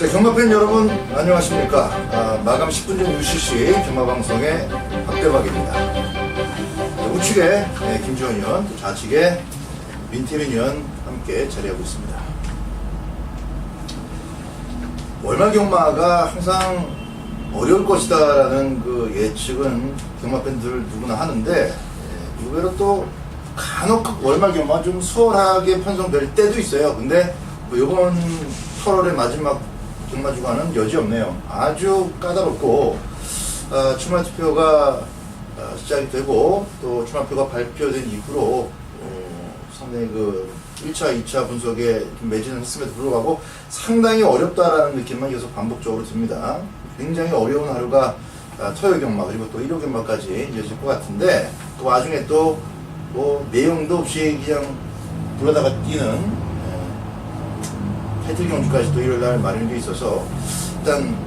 자, 경마팬 여러분 안녕하십니까. 마감 10분 전 UCC 경마방송의 박대박입니다. 우측에 김지원 의원, 또 좌측에 민태민 의원 함께 자리하고 있습니다. 월말 경마가 항상 어려울 것이다라는 그 예측은 경마팬들 누구나 하는데, 의외로 또 간혹 월말 경마 좀 수월하게 편성될 때도 있어요. 근데 뭐 이번 8월의 마지막 경마 주간은 여지없네요. 아주 까다롭고, 출마 투표가 시작이 되고 또 출마표가 발표된 이후로 상당히 그 1차, 2차 분석에 매진을 했음에도 불구하고 상당히 어렵다라는 느낌만 계속 반복적으로 듭니다. 굉장히 어려운 하루가 토요 경마 그리고 또 일요 경마까지 이어질 것 같은데, 그 와중에 또 뭐 내용도 없이 그냥 불러다가 뛰는 타이틀 경주까지 또 일요일날 마련되어 있어서 일단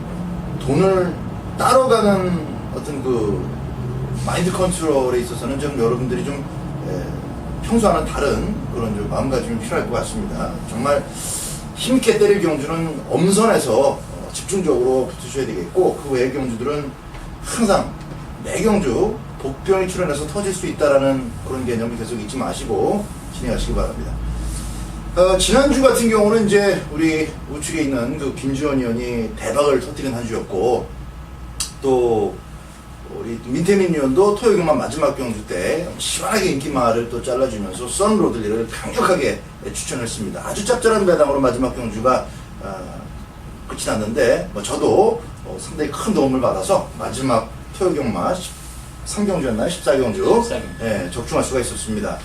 돈을 따러 가는 어떤 그 마인드 컨트롤에 있어서는 좀 여러분들이 좀 평소와는 다른 그런 좀 마음가짐이 필요할 것 같습니다. 정말 힘있게 때릴 경주는 엄선해서 집중적으로 붙으셔야 되겠고, 그 외의 경주들은 항상 매 경주 복병이 출현해서 터질 수 있다라는 그런 개념을 계속 잊지 마시고 진행하시기 바랍니다. 지난주 같은 경우는 이제 우리 우측에 있는 그 김지원 의원이 대박을 터뜨린 한 주였고, 또 우리 민태민 의원도 토요 경마 마지막 경주 때 시원하게 인기마를 또 잘라주면서 썬로들리를 강력하게 추천했습니다. 아주 짭짤한 배당으로 마지막 경주가 끝이 났는데, 뭐 저도 상당히 큰 도움을 받아서 마지막 토요 경마 13경주였나요? 14경주 예, 적중할 수가 있었습니다.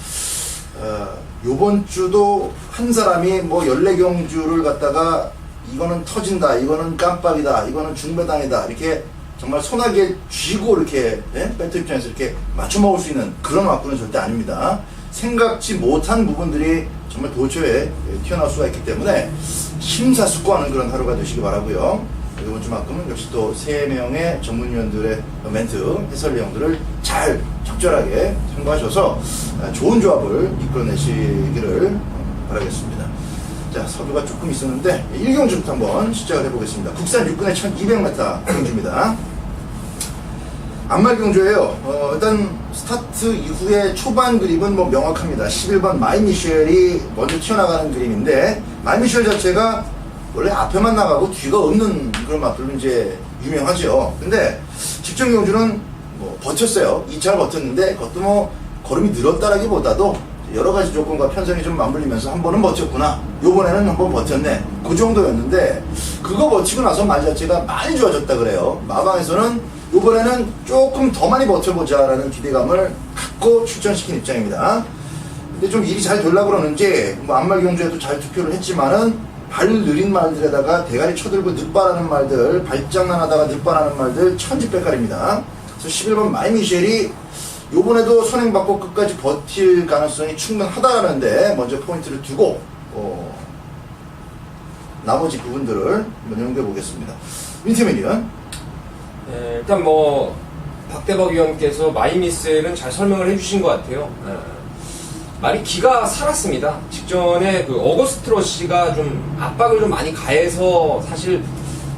요번 주도 한 사람이 뭐 14경주를 갖다가 이거는 터진다, 이거는 깜빡이다, 이거는 중배당이다, 이렇게 정말 소나게 쥐고 이렇게 배트 입장에서 이렇게 맞춰 먹을 수 있는 그런 와꾸는 절대 아닙니다. 생각지 못한 부분들이 정말 도처에 튀어나올 수가 있기 때문에 심사숙고하는 그런 하루가 되시기 바라고요. 이번 주만큼은 역시 또 3명의 전문위원들의 멘트, 해설 내용들을 잘 적절하게 참고하셔서 좋은 조합을 이끌어내시기를 바라겠습니다. 자, 서두가 조금 있었는데 1경주부터 한번 시작을 해보겠습니다. 국산 6군의 1200m 경주입니다. 안말 경주예요. 일단 스타트 이후에 초반 그림은 뭐 명확합니다. 11번 마이미셸이 먼저 튀어나가는 그림인데, 마이미셸 자체가 원래 앞에만 나가고 뒤가 없는 그런 마플로 이제 유명하죠. 근데 직전 경주는 뭐 버텼어요. 2차를 버텼는데 그것도 뭐 걸음이 늘었다라기보다도 여러 가지 조건과 편성이 좀 맞물리면서 한 번은 버텼구나, 요번에는 한 번 버텼네, 그 정도였는데, 그거 버티고 나서 말 자체가 많이 좋아졌다 그래요. 마방에서는 요번에는 조금 더 많이 버텨보자라는 기대감을 갖고 출전시킨 입장입니다. 근데 좀 일이 잘 되려고 그러는지 뭐 안말 경주에도 잘 투표를 했지만은 발 느린 말들에다가 대가리 쳐들고 늑발하는 말들, 발장난하다가 늑발하는 말들 천지백갈입니다. 그래서 11번 마이미셸이 요번에도 선행받고 끝까지 버틸 가능성이 충분하다는데 먼저 포인트를 두고 나머지 부분들을 한번 연구해 보겠습니다. 민태민 의원. 네, 일단 뭐 박대박 위원께서 마이미셀은 잘 설명을 해주신 것 같아요. 말이 기가 살았습니다. 직전에 그 어거스트 러시가 좀 압박을 좀 많이 가해서 사실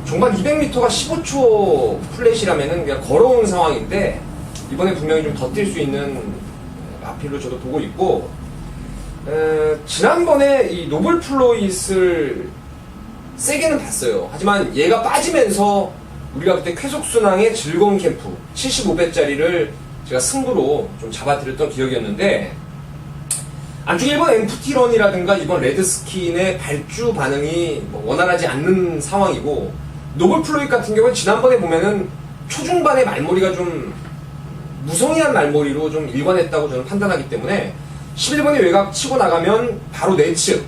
종반 200m가 15초 플랫이라면은 그냥 걸어온 상황인데, 이번에 분명히 좀 더 뛸 수 있는 마필로 저도 보고 있고, 지난번에 이 노블 플로잇을 세게는 봤어요. 하지만 얘가 빠지면서 우리가 그때 쾌속순항의 즐거운 캠프 75배짜리를 제가 승부로 좀 잡아드렸던 기억이었는데, 안쪽에 1번 엠프티런이라든가 이번 레드스킨의 발주 반응이 뭐 원활하지 않는 상황이고, 노블 플로잇 같은 경우는 지난번에 보면은 초중반의 말머리가 좀 무성의한 말머리로 좀 일관했다고 저는 판단하기 때문에 11번의 외곽 치고 나가면 바로 내측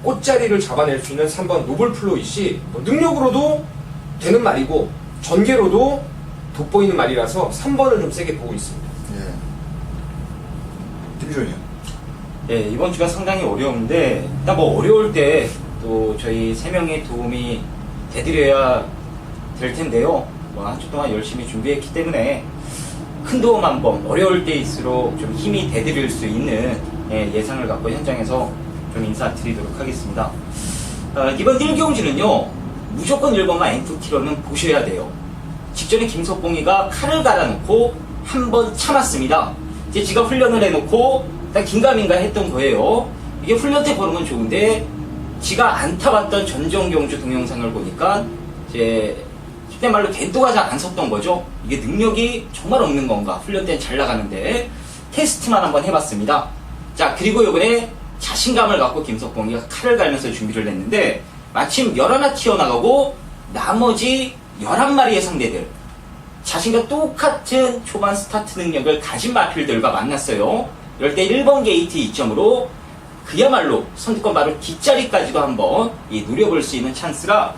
꽃자리를 잡아낼 수 있는 3번 노블 플로잇이 뭐 능력으로도 되는 말이고 전개로도 돋보이는 말이라서 3번을 좀 세게 보고 있습니다. 예. 김주현이요. 예, 이번 주가 상당히 어려운데, 일단 뭐 어려울 때 또 저희 3명의 도움이 되드려야 될 텐데요. 뭐 한 주 동안 열심히 준비했기 때문에 큰 도움 한 번, 어려울 때일수록 좀 힘이 되드릴 수 있는 예상을 갖고 현장에서 좀 인사드리도록 하겠습니다. 이번 1경주는요, 무조건 1번만 엠프티로는 보셔야 돼요. 직전에 김석봉이가 칼을 갈아놓고 한 번 참았습니다. 이제 지가 훈련을 해놓고 딱 긴가민가 했던 거예요. 이게 훈련 때 보는 좋은데 지가 안 타봤던 전정경주 동영상을 보니까 이제 쉽게 말로 겐또가 잘 안 섰던 거죠. 이게 능력이 정말 없는 건가? 훈련 때는 잘 나가는데 테스트만 한번 해봤습니다. 자, 그리고 이번에 자신감을 갖고 김석봉이가 칼을 갈면서 준비를 했는데 마침 11 튀어나가고 나머지 11마리의 상대들 자신과 똑같은 초반 스타트 능력을 가진 마필들과 만났어요. 이럴 때 1번 게이트 이점으로 그야말로 선두권 바로 뒷자리까지도 한번 노려볼 수 있는 찬스라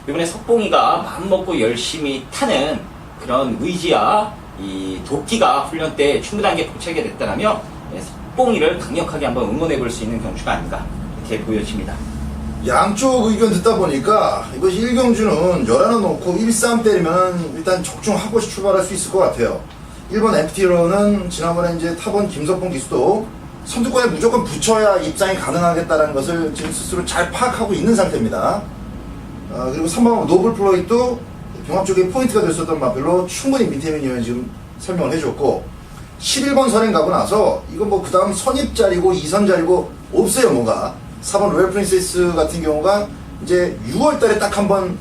이번에 석봉이가 마음먹고 열심히 타는 그런 의지와 이 도끼가 훈련 때 충분하게 포착이 됐다면 석봉이를 강력하게 한번 응원해볼 수 있는 경주가 아닌가 이렇게 보여집니다. 양쪽 의견 듣다 보니까 이것이 1경주는 11 놓고 1-3 때리면 일단 적중하고 출발할 수 있을 것 같아요. 1번 엠프티로는 지난번에 이제 타본 김석봉 기수도 선두권에 무조건 붙여야 입상이 가능하겠다는 것을 지금 스스로 잘 파악하고 있는 상태입니다. 그리고 3번 노블 플로이도 종합적인 포인트가 됐었던 마필로 충분히 민태민 의원이 지금 설명을 해줬고 11번 선행 가고 나서 이건 뭐 그 다음 선입 자리고 2선 자리고 없어요. 뭔가 4번 로얄 프린세스 같은 경우가 이제 6월 달에 딱 한번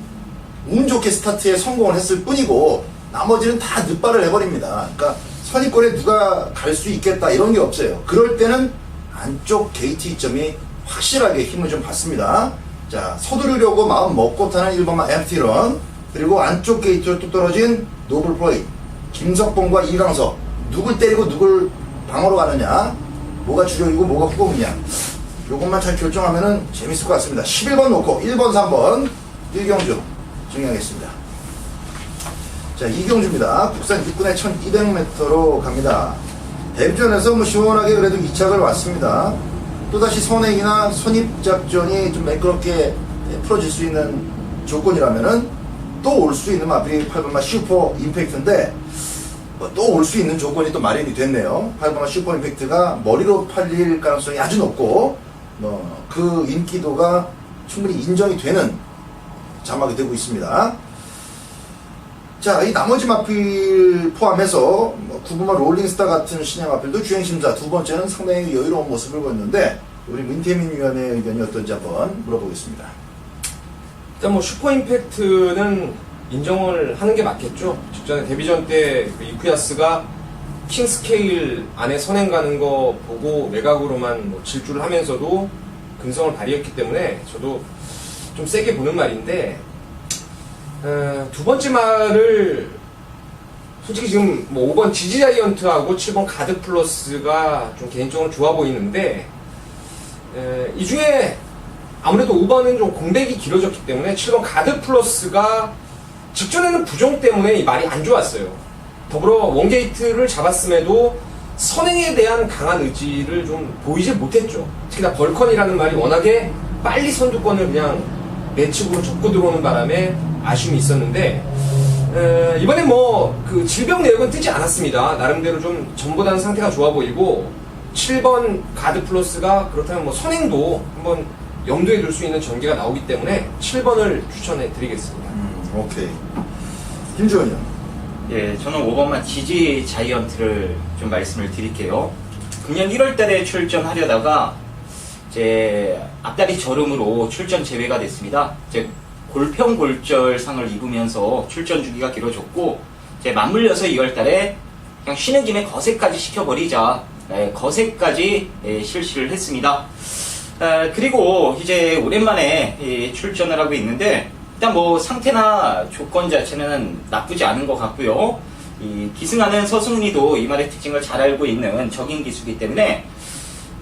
운 좋게 스타트에 성공을 했을 뿐이고 나머지는 다 늦발을 해버립니다. 그러니까 선입권에 누가 갈 수 있겠다 이런 게 없어요. 그럴 때는 안쪽 게이트 이점이 확실하게 힘을 좀 받습니다. 자, 서두르려고 마음 먹고 타는 1번만 엠프티런 그리고 안쪽 게이트로 뚝 떨어진 노블 플로이 김석봉과 이강석 누굴 때리고 누굴 방어로 가느냐 뭐가 주력이고 뭐가 후공이냐 요것만 잘 결정하면은 재밌을 것 같습니다. 11번 놓고 1번 3번 1경주 정리하겠습니다. 자, 2경주입니다. 국산 육군의 1200m로 갑니다. 데뷔전에서 뭐 시원하게 그래도 2착을 왔습니다. 또다시 선행이나 선입작전이 좀 매끄럽게 풀어질 수 있는 조건이라면은 또 올 수 있는 마필이 8번마 슈퍼 임팩트인데 또 올 수 있는 조건이 또 마련이 됐네요. 8번마 슈퍼 임팩트가 머리로 팔릴 가능성이 아주 높고 그 인기도가 충분히 인정이 되는 자막이 되고 있습니다. 자, 이 나머지 마필 포함해서 9번마 롤링스타 같은 신의 마필도 주행심사 두 번째는 상당히 여유로운 모습을 보였는데 우리 민태민 위원의 의견이 어떤지 한번 물어보겠습니다. 일단 뭐 슈퍼 임팩트는 인정을 하는 게 맞겠죠. 직전에 데뷔전 때 그 이쿠야스가 킹 스케일 안에 선행 가는 거 보고 외곽으로만 뭐 질주를 하면서도 근성을 발휘했기 때문에 저도 좀 세게 보는 말인데 두 번째 말을 솔직히 지금 뭐 5번 지지자이언트하고 7번 가드 플러스가 좀 개인적으로 좋아 보이는데 이 중에 아무래도 5번은 좀 공백이 길어졌기 때문에 7번 가드 플러스가 직전에는 부종 때문에 이 말이 안 좋았어요. 더불어 원게이트를 잡았음에도 선행에 대한 강한 의지를 좀 보이지 못했죠. 특히나 벌컨이라는 말이 워낙에 빨리 선두권을 그냥 내측으로 접고 들어오는 바람에 아쉬움이 있었는데 이번에 뭐 그 질병 내역은 뜨지 않았습니다. 나름대로 좀 전보다는 상태가 좋아 보이고 7번 가드 플러스가 그렇다면 뭐 선행도 한번 염두에 둘 수 있는 전개가 나오기 때문에 7번을 추천해 드리겠습니다. 오케이. 김주원이요. 예, 저는 5번만 지지 자이언트를 좀 말씀을 드릴게요. 금년 1월 달에 출전하려다가 이제 앞다리 저름으로 출전 제외가 됐습니다. 이제 골평골절상을 입으면서 출전 주기가 길어졌고 이제 맞물려서 2월 달에 그냥 쉬는 김에 거세까지 시켜버리자 거세까지 실시를 했습니다. 그리고 이제 오랜만에 출전을 하고 있는데 일단 뭐 상태나 조건 자체는 나쁘지 않은 것 같고요. 이 기승하는 서승훈이도 이 말의 특징을 잘 알고 있는 적인 기수이기 때문에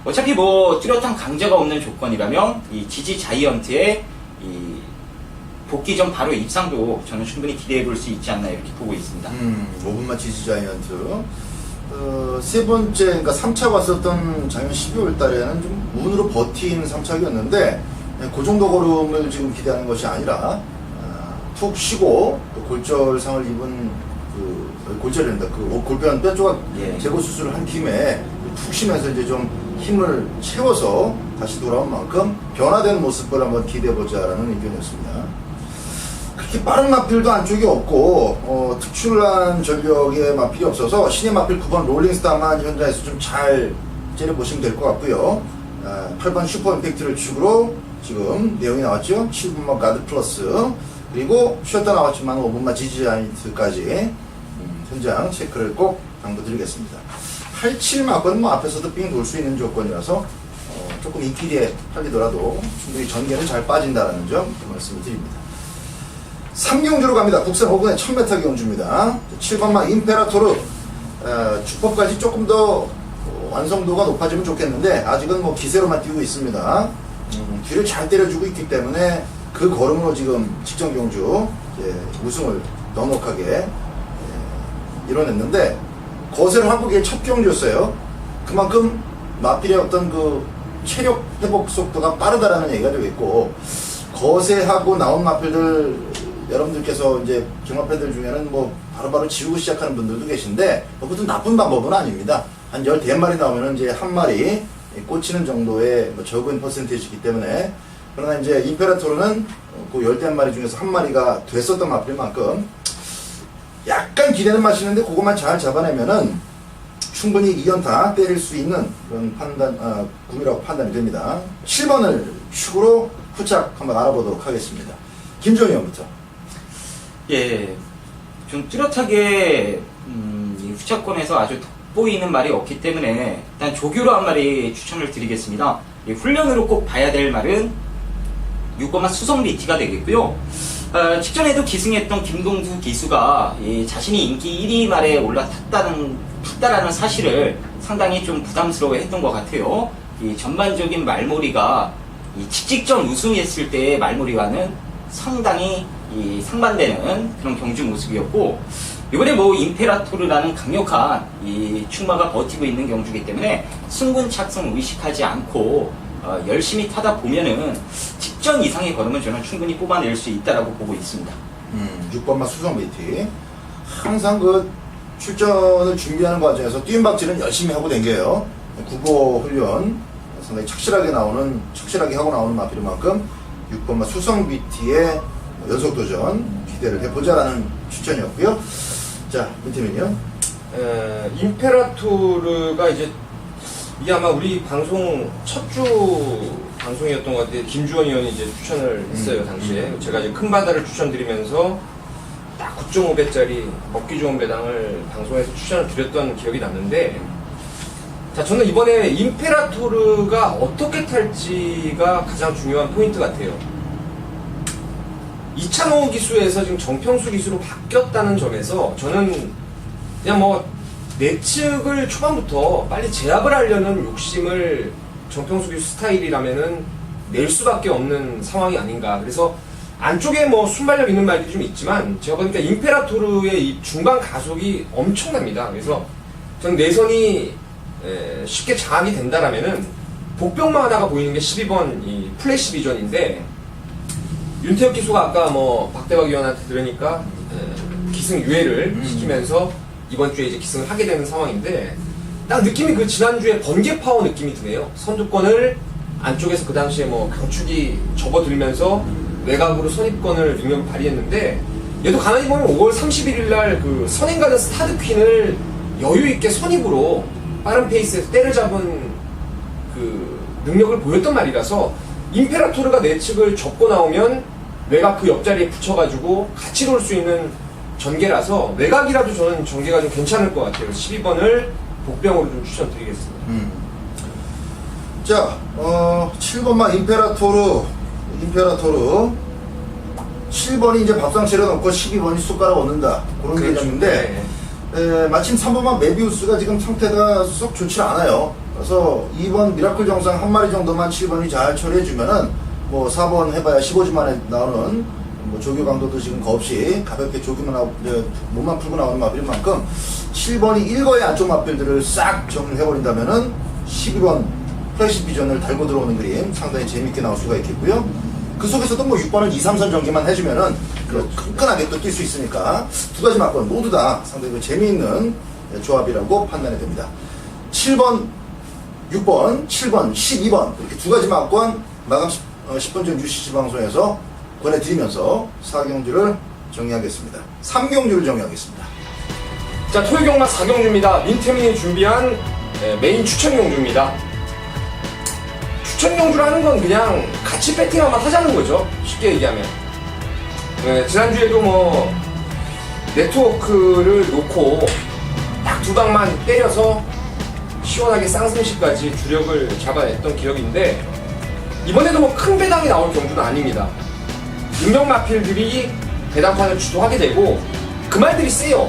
어차피 뭐 뚜렷한 강제가 없는 조건이라면 이 지지 자이언트의 이 복귀 전 바로 입상도 저는 충분히 기대해 볼 수 있지 않나 이렇게 보고 있습니다. 5분마 지지 자이언트. 세 번째, 그러니까 3차 왔었던 작년 12월 달에는 좀 운으로 버틴 3차기였는데, 그 정도 걸음을 지금 기대하는 것이 아니라, 툭 쉬고, 골절상을 입은, 골절입니다. 골편 뼈 조각 제거 수술을 한 김에 툭 쉬면서 이제 좀 힘을 채워서 다시 돌아온 만큼 변화된 모습을 한번 기대해보자라는 의견이었습니다. 특히 빠른 마필도 안쪽에 없고 특출난 전력의 마필이 없어서 신의 마필 9번 롤링스타만 현장에서 좀 잘 째려보시면 될 것 같고요. 8번 슈퍼 임팩트를 축으로 지금 내용이 나왔죠. 7번만 가드 플러스, 그리고 쉬었다 나왔지만 5번만 지지아이트까지 현장 체크를 꼭 당부드리겠습니다. 87 마건은 뭐 앞에서도 삥 돌 수 있는 조건이라서 조금 인기리에 팔리더라도 충분히 전개는 잘 빠진다는 점 말씀을 드립니다. 3경주로 갑니다. 국산 5분의 1000m 경주입니다. 7번마 임페라토르, 주법까지 조금 더 완성도가 높아지면 좋겠는데 아직은 뭐 기세로만 뛰고 있습니다. 뒤를 잘 때려주고 있기 때문에 그 걸음으로 지금 직전 경주 우승을 넉넉하게 이뤄냈는데, 거세를 한국의 첫 경주였어요. 그만큼 마필의 어떤 그 체력 회복 속도가 빠르다라는 얘기가 되겠고, 거세하고 나온 마필들 여러분들께서 이제 경마팬들 중에는 뭐 바로바로 지우고 시작하는 분들도 계신데, 그것도 나쁜 방법은 아닙니다. 한 14마리 나오면은 이제 한 마리 꽂히는 정도의 뭐 적은 퍼센테이지이기 때문에. 그러나 이제 임페라토르는 그 10마리 중에서 한 마리가 됐었던 마필인 만큼 약간 기대는 마시는데 그것만 잘 잡아내면은 충분히 2연타 때릴 수 있는 그런 구미라고 판단이 됩니다. 7번을 축으로 후착 한번 알아보도록 하겠습니다. 김종희 형부터. 예, 좀 뚜렷하게 이 후차권에서 아주 돋보이는 말이 없기 때문에 일단 조교로 한 마리 추천을 드리겠습니다. 훈련으로 꼭 봐야 될 말은 6번마 수성 BT가 되겠고요. 직전에도 기승했던 김동수 기수가 자신이 인기 1위 말에 올라탔다라는 사실을 상당히 좀 부담스러워 했던 것 같아요. 이 전반적인 말몰이가 이 직전 우승했을 때의 말몰이와는 상당히 상반되는 그런 경주 모습이었고, 이번에 뭐 임페라토르라는 강력한 이 충마가 버티고 있는 경주이기 때문에 승분 착승 의식하지 않고 열심히 타다 보면은 직전 이상의 걸음은 저는 충분히 뽑아낼 수 있다라고 보고 있습니다. 6번마 수성 BT. 항상 그 출전을 준비하는 과정에서 뛰임박질은 열심히 하고 댕겨요. 국어 훈련 상당히 착실하게 하고 나오는 마필인 만큼 6번마 수성 BT의 연속 도전 기대를 해보자라는 추천이었고요. 자, 민태민이요. 임페라토르가 이게 아마 우리 방송 첫 주 방송이었던 것 같아요. 김주원 의원이 이제 추천을 했어요, 당시에. 제가 이제 큰 바다를 추천드리면서 딱 9.5배짜리 먹기 좋은 배당을 방송에서 추천을 드렸던 기억이 났는데, 자, 저는 이번에 임페라토르가 어떻게 탈지가 가장 중요한 포인트 같아요. 이찬호 기수에서 지금 정평수 기수로 바뀌었다는 점에서 저는 그냥 뭐 내측을 초반부터 빨리 제압을 하려는 욕심을 정평수 기수 스타일이라면은 낼 수밖에 없는 상황이 아닌가. 그래서 안쪽에 뭐 순발력 있는 말들이 좀 있지만 제가 보니까 임페라토르의 이 중간 가속이 엄청납니다. 그래서 저는 내선이 쉽게 장악이 된다라면은 복병만 하나가 보이는 게 12번 이 플래시 비전인데, 윤태혁 기수가 아까 뭐 박대박 위원한테 들으니까 기승 유예를 시키면서 이번 주에 이제 기승을 하게 되는 상황인데, 딱 느낌이 그 지난주에 번개 파워 느낌이 드네요. 선두권을 안쪽에서 그 당시에 뭐 강축이 접어들면서 외곽으로 선입권을 능력을 발휘했는데, 얘도 가만히 보면 5월 31일 날 그 선행 가는 스타드 퀸을 여유 있게 선입으로 빠른 페이스에서 때를 잡은 그 능력을 보였던 말이라서, 임페라토르가 내측을 접고 나오면 외곽 그 옆자리에 붙여가지고 같이 돌 수 있는 전개라서 외곽이라도 저는 전개가 좀 괜찮을 것 같아요. 12번을 복병으로 좀 추천드리겠습니다. 자, 7번마 임페라토르 7번이 이제 밥상 차려놓고 12번이 숟가락 얻는다, 그런 그렇죠. 개념인데, 마침 3번마 메비우스가 지금 상태가 썩 좋지 않아요. 그래서 2번 미라클 정상 한 마리 정도만 7번이 잘 처리해주면은 뭐 4번 해봐야 15주 만에 나오는 뭐 조교 강도도 지금 겁없이 가볍게 조교만 하고 몸만 풀고 나오는 마필인 만큼 7번이 1거의 안쪽 마필들을 싹 정리해버린다면은 12번 플래시 비전을 달고 들어오는 그림 상당히 재밌게 나올 수가 있겠고요. 그 속에서도 뭐 6번을 2, 3선 전개만 해주면은 끈끈하게 또 뛸 수 있으니까 두 가지 막권 모두 다 상당히 재미있는 조합이라고 판단이 됩니다. 7번, 6번, 7번, 12번 이렇게 두 가지 막권 마감 10분 전 UCC 방송에서 보내드리면서 4경주를 정리하겠습니다. 3경주를 정리하겠습니다. 자, 토요경마 4경주입니다. 민태민이 준비한 메인 추천경주입니다. 추천경주라는 건 그냥 같이 배팅 한번 하자는 거죠. 쉽게 얘기하면. 지난주에도 뭐 네트워크를 놓고 딱 두 방만 때려서 시원하게 쌍승시까지 주력을 잡아냈던 기억인데, 이번에도 뭐 큰 배당이 나올 경주는 아닙니다. 유명 마필들이 배당판을 주도하게 되고, 그 말들이 세요.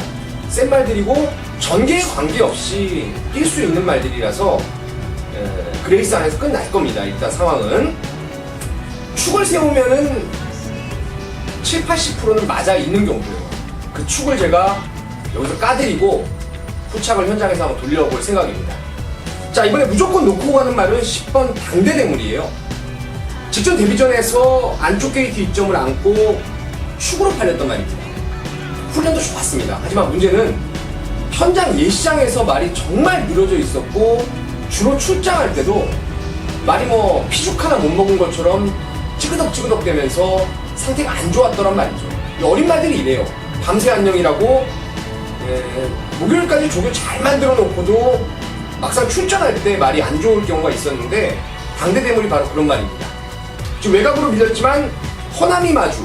센 말들이고 전개에 관계없이 뛸 수 있는 말들이라서 그레이스 안에서 끝날 겁니다. 일단 상황은 축을 세우면은 70~80%는 맞아 있는 경우예요. 그 축을 제가 여기서 까드리고 후착을 현장에서 한번 돌려볼 생각입니다. 자, 이번에 무조건 놓고 가는 말은 10번 당대대물이에요. 직전 데뷔전에서 안쪽 게이트 입점을 안고 축으로 팔렸던 말입니다. 훈련도 좋았습니다. 하지만 문제는 현장 예시장에서 말이 정말 늘어져 있었고, 주로 출장할 때도 말이 뭐 피죽 하나 못 먹은 것처럼 찌그덕찌그덕 되면서 상태가 안 좋았더란 말이죠. 어린 말들이 이래요. 밤새 안녕이라고 목요일까지 조교 잘 만들어 놓고도 막상 출전할 때 말이 안 좋을 경우가 있었는데, 당대대물이 바로 그런 말입니다. 지금 외곽으로 밀렸지만 허남이 마주,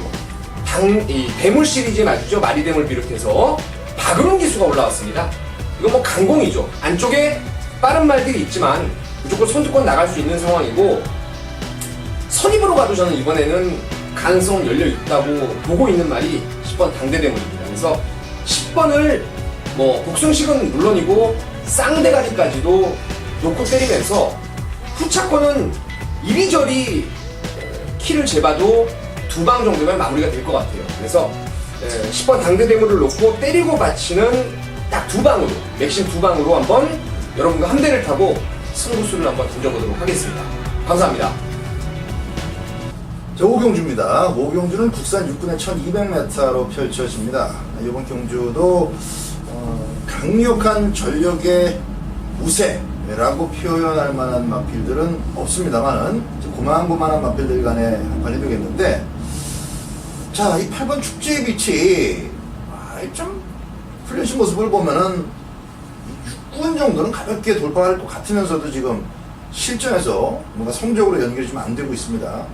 이 대물 시리즈의 마주죠. 마리대물 비롯해서 박은홍 기수가 올라왔습니다. 이건 뭐 강공이죠. 안쪽에 빠른 말들이 있지만 무조건 선두권 나갈 수 있는 상황이고, 선입으로 가도 저는 이번에는 가능성은 열려 있다고 보고 있는 말이 10번 당대대물입니다. 그래서 10번을 뭐 복승식은 물론이고 쌍대가리까지도 놓고 때리면서 후차권은 이리저리 키를 재봐도 두 방 정도면 마무리가 될 것 같아요. 그래서 10번 당대대물을 놓고 때리고 받치는 딱 두 방으로, 맥심 두 방으로 한번 여러분과 한 대를 타고 승부수를 한번 던져보도록 하겠습니다. 감사합니다. 자, 5경주입니다. 5경주는 국산 육군의 1200m로 펼쳐집니다. 이번 경주도 강력한 전력의 우세라고 표현할 만한 마필들은 없습니다만은 고만고만한 마필들 간에 관리 되겠는데, 자, 이 8번 축제의 빛이 좀 훈련시 모습을 보면은 육군 정도는 가볍게 돌파할 것 같으면서도 지금 실전에서 뭔가 성적으로 연결이 좀 안 되고 있습니다.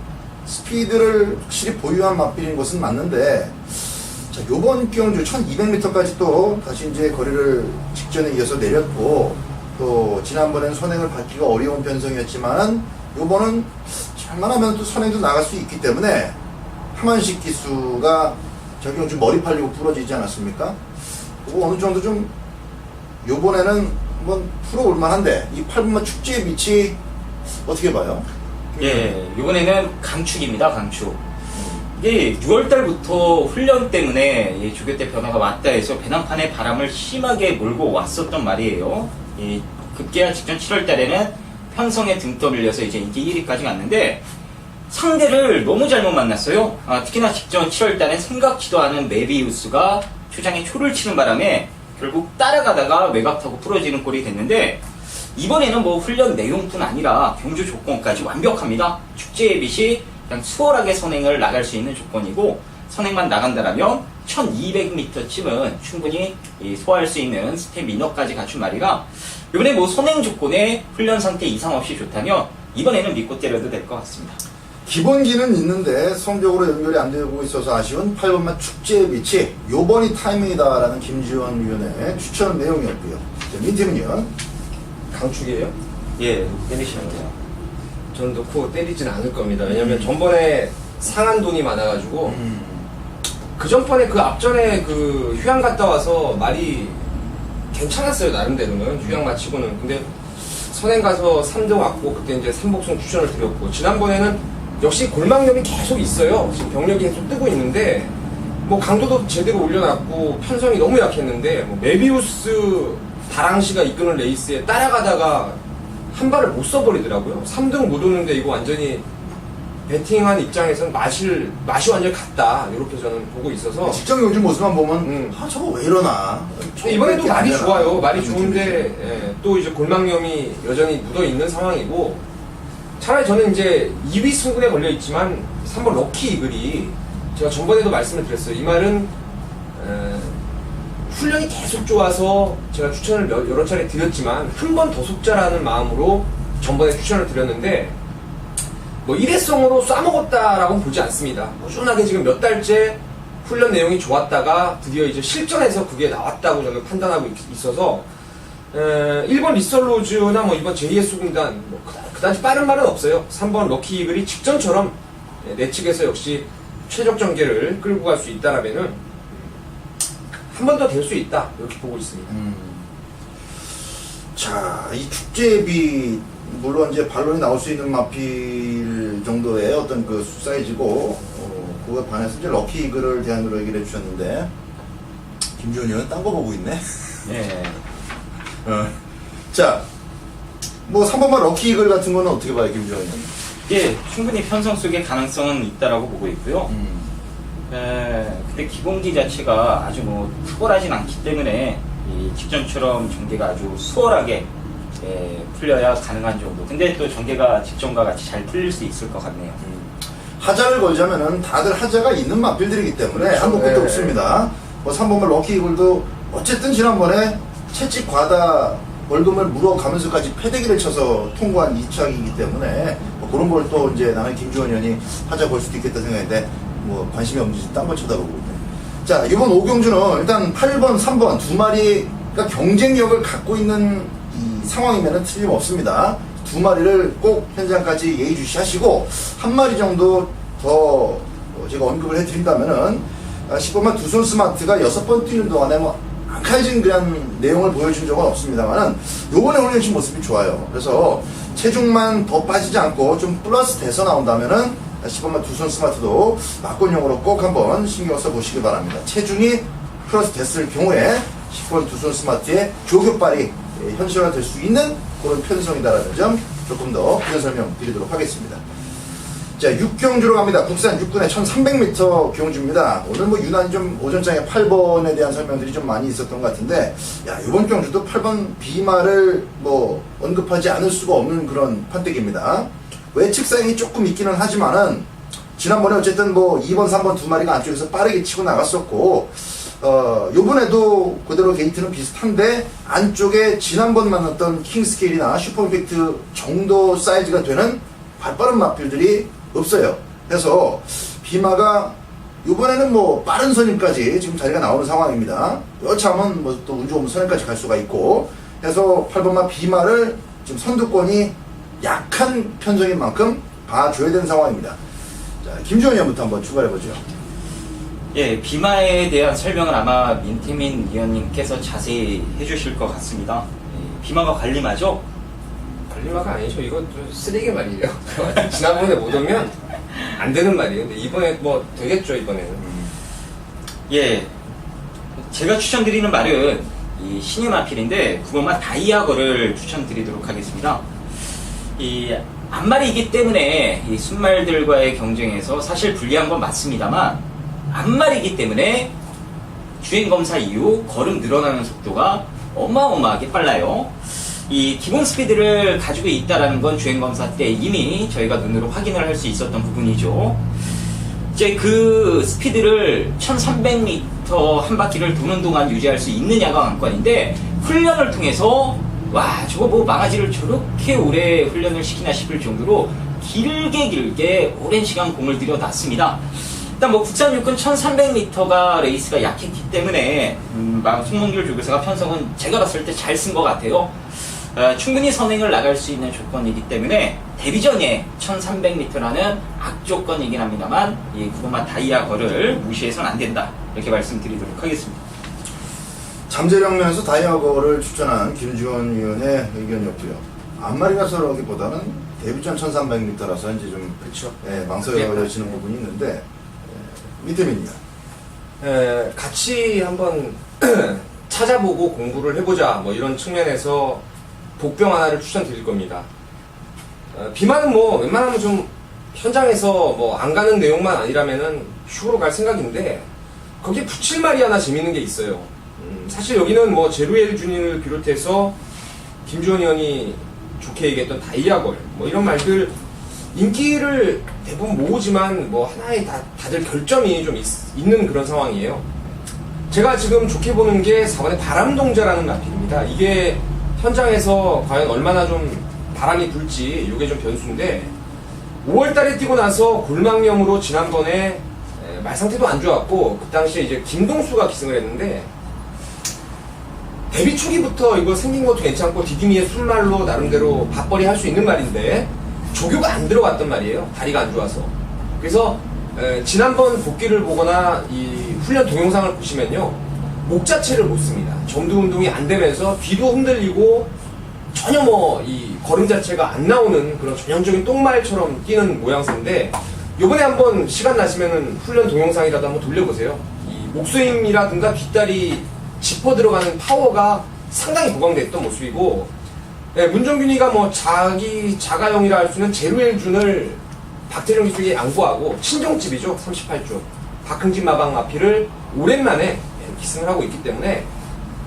스피드를 확실히 보유한 마필인 것은 맞는데, 자, 요번 경주 1200m까지 또 다시 이제 거리를 직전에 이어서 내렸고, 또 지난번엔 선행을 밟기가 어려운 편성이었지만 요번은 잘만 하면 또 선행도 나갈 수 있기 때문에 하만식 기수가 저기 좀 머리 팔리고 부러지지 않았습니까? 그거 어느 정도 좀 요번에는 한번 풀어올 만한데, 이 8분만 축제의 빛이 어떻게 봐요? 예, 이번에는 강축입니다, 강축. 이게 6월달부터 훈련 때문에 조교 때 변화가 왔다 해서 배낭판에 바람을 심하게 몰고 왔었던 말이에요. 급기야 직전 7월달에는 편성에 등 떠밀려서 이제 인기 1위까지 갔는데, 상대를 너무 잘못 만났어요. 특히나 직전 7월달엔 생각지도 않은 메비우스가 초장에 초를 치는 바람에 결국 따라가다가 외곽 타고 부러지는 꼴이 됐는데, 이번에는 뭐 훈련 내용뿐 아니라 경주 조건까지 완벽합니다. 축제의 빛이 그냥 수월하게 선행을 나갈 수 있는 조건이고, 선행만 나간다라면 1200m쯤은 충분히 소화할 수 있는 스태미너까지 갖춘 말이라, 이번에 뭐 선행 조건에 훈련 상태 이상 없이 좋다면 이번에는 믿고 때려도 될 것 같습니다. 기본기는 있는데 성적으로 연결이 안 되고 있어서 아쉬운 8번만 축제의 빛이 요번이 타이밍이다라는 김지원 위원의 추천 내용이었고요. 자, 민태민 위원. 강축이에요? 예, 때리시면 돼요. 저는 놓고 때리진 않을 겁니다. 왜냐면 전번에 상한 돈이 많아가지고 그 전번에 그 앞전에 그 휴양 갔다 와서 말이 괜찮았어요. 나름대로는 휴양 마치고는. 근데 선행 가서 3등 왔고 그때 이제 삼복승 추천을 드렸고, 지난번에는 역시 골망력이 계속 있어요. 지금 병력이 계속 뜨고 있는데 뭐 강도도 제대로 올려놨고 편성이 너무 약했는데, 뭐 메비우스 다랑시가 이끄는 레이스에 따라가다가 한 발을 못 써버리더라고요. 3등 못 오는데 이거 완전히 배팅한 입장에서는 맛이 완전히 갔다, 이렇게 저는 보고 있어서. 직전 경주 모습만 보면 저거 왜 이러나. 근데 이번에도 말이 좋아요. 말이 좋은데 또 이제 골망염이 여전히 묻어 있는 상황이고, 차라리 저는 이제 2위 승군에 걸려 있지만 3번 럭키 이글이 제가 전번에도 말씀을 드렸어요. 이 말은 훈련이 계속 좋아서 제가 추천을 여러 차례 드렸지만 한 번 더 속자라는 마음으로 전번에 추천을 드렸는데 뭐 일회성으로 쏴먹었다라고는 보지 않습니다. 꾸준하게 지금 몇 달째 훈련 내용이 좋았다가 드디어 이제 실전에서 그게 나왔다고 저는 판단하고 있어서 일본 리썰로즈나 뭐 이번 JS 군단 뭐 그다지 빠른 말은 없어요. 3번 럭키 이글이 직전처럼 내 측에서 역시 최적 전개를 끌고 갈 수 있다라면은 한 번 더 될 수 있다 이렇게 보고 있습니다. 자, 이 축제비 물론 이제 반론이 나올 수 있는 마필 정도의 어떤 그 사이즈고 그거에 반해서 이제 럭키 이글을 대안으로 얘기를 해주셨는데 김주현 의원은 딴 거 보고 있네. 네. 자, 뭐 3번만 럭키 이글 같은 거는 어떻게 봐요, 김주현 의원? 예, 충분히 편성 속의 가능성은 있다라고 보고 있고요. 근데 기본기 자체가 아주 뭐 탁월하진 않기 때문에 이 직전처럼 전개가 아주 수월하게 풀려야 가능한 정도. 근데 또 전개가 직전과 같이 잘 풀릴 수 있을 것 같네요. 하자를 걸자면은 다들 하자가 있는 마필들이기 때문에 그렇죠. 한국 것도 네. 없습니다. 뭐 3번만 럭키 이글도 어쨌든 지난번에 채찍 과다 월급을 물어가면서까지 패대기를 쳐서 통과한 2착이기 때문에 뭐 그런 걸 또 이제 나는 김주원 의원이 하자 볼 수도 있겠다 생각했는데 뭐 관심이 없는지 딴 걸 쳐다보고 있네. 자, 이번 오경주는 일단 8번, 3번 두 마리가 경쟁력을 갖고 있는 이 상황이면 틀림없습니다. 두 마리를 꼭 현장까지 예의주시하시고 한 마리 정도 더 제가 언급을 해드린다면은 10번만 두손 스마트가 6번 뛰는 동안에 뭐 악해진 그런 내용을 보여준 적은 없습니다만은 요번에 훈련신 모습이 좋아요. 그래서 체중만 더 빠지지 않고 좀 플러스 돼서 나온다면은 10번만 두손 스마트도 막권용으로 꼭 한번 신경 써 보시기 바랍니다. 체중이 플러스 됐을 경우에 10번 두손 스마트의 조교빨이 현실화 될 수 있는 그런 편성이다라는 점 조금 더 구현 설명 드리도록 하겠습니다. 자, 육경주로 갑니다. 국산 육군의 1300m 경주입니다. 오늘 뭐 유난히 좀 오전장에 8번에 대한 설명들이 좀 많이 있었던 것 같은데, 야, 이번 경주도 8번 비마를 뭐 언급하지 않을 수가 없는 그런 판때기입니다. 외측 사인이 조금 있기는 하지만은, 지난번에 어쨌든 뭐 2번, 3번 두 마리가 안쪽에서 빠르게 치고 나갔었고, 요번에도 그대로 게이트는 비슷한데, 안쪽에 지난번 만났던 킹스케일이나 슈퍼임팩트 정도 사이즈가 되는 발빠른 마필들이 없어요. 그래서 비마가 이번에는 뭐 빠른 선임까지 지금 자리가 나오는 상황입니다. 여차하면 뭐 또 운 좋으면 선임까지 갈 수가 있고, 해서 8번마 비마를 지금 선두권이 약한 편성인 만큼 봐줘야 되는 상황입니다. 자, 김주원 의원부터 한번 출발해보죠. 예, 비마에 대한 설명을 아마 민태민 위원님께서 자세히 해주실 것 같습니다. 예, 비마가 관리마죠? 관리마가 아니죠. 이건 좀 쓰레기 말이에요. 지난번에 못 오면 안 되는 말이에요. 근데 이번에 뭐 되겠죠, 이번에는. 예, 제가 추천드리는 말은 이 신유 마필인데 9번마 다이아거를 추천드리도록 하겠습니다. 이 앞말이기 때문에 이 순말들과의 경쟁에서 사실 불리한 건 맞습니다만 앞말이기 때문에 주행검사 이후 걸음 늘어나는 속도가 어마어마하게 빨라요. 이 기본 스피드를 가지고 있다는 건 주행검사 때 이미 저희가 눈으로 확인을 할 수 있었던 부분이죠. 이제 그 스피드를 1300m 한 바퀴를 도는 동안 유지할 수 있느냐가 관건인데, 훈련을 통해서 와, 저거 뭐 망아지를 저렇게 오래 훈련을 시키나 싶을 정도로 길게 오랜 시간 공을 들여놨습니다. 일단 뭐 국산 육군 1300m가 레이스가 약했기 때문에 송몽길 조교사가 편성은 제가 봤을 때 잘 쓴 것 같아요. 충분히 선행을 나갈 수 있는 조건이기 때문에 데뷔전에 1300m라는 악조건이긴 합니다만 이 9번마 다이아거를 무시해서는 안 된다, 이렇게 말씀드리도록 하겠습니다. 잠재력면에서 다이아거를 추천한 김주원 의원의 의견이었고요. 앞마리가서라기보다는 데뷔전 1300m라서 이제 좀 그렇죠. 망설여지는 부분이 있는데, 민태민 의원. 같이 한번 찾아보고 공부를 해보자, 뭐 이런 측면에서 복병 하나를 추천드릴 겁니다. 비만은 뭐 웬만하면 좀 현장에서 뭐 안 가는 내용만 아니라면은 휴로 갈 생각인데, 거기에 붙일 말이 하나 재밌는 게 있어요. 사실 여기는 뭐 제루엘 주니를 비롯해서 김주원 의원이 좋게 얘기했던 다이아걸, 뭐 이런 말들 인기를 대부분 모으지만 뭐 하나에 다들 결점이 좀 있는 그런 상황이에요. 제가 지금 좋게 보는 게 4번의 바람동자라는 마필입니다. 이게 현장에서 과연 얼마나 좀 바람이 불지 이게 좀 변수인데 5월달에 뛰고 나서 골망염으로 지난번에 말 상태도 안 좋았고 그 당시에 이제 김동수가 기승을 했는데 데뷔 초기부터 이거 생긴 것도 괜찮고 디디미의 순말로 나름대로 밥벌이 할 수 있는 말인데 조교가 안 들어갔단 말이에요. 다리가 안 좋아서. 그래서 지난번 복귀를 보거나 이 훈련 동영상을 보시면요 목 자체를 못 씁니다. 점두 운동이 안 되면서 뒤도 흔들리고 전혀 뭐 이 걸음 자체가 안 나오는 그런 전형적인 똥말처럼 뛰는 모양새인데 요번에 한번 시간 나시면은 훈련 동영상이라도 한번 돌려보세요. 이 목수임이라든가 뒷다리 짚어 들어가는 파워가 상당히 보강됐던 모습이고 문정균이가 뭐 자가용이라 할 수 있는 제루엘준을 박태령 기수에게 양보하고 친정집이죠. 38주 박흥진 마방 마피를 오랜만에 기승을 하고 있기 때문에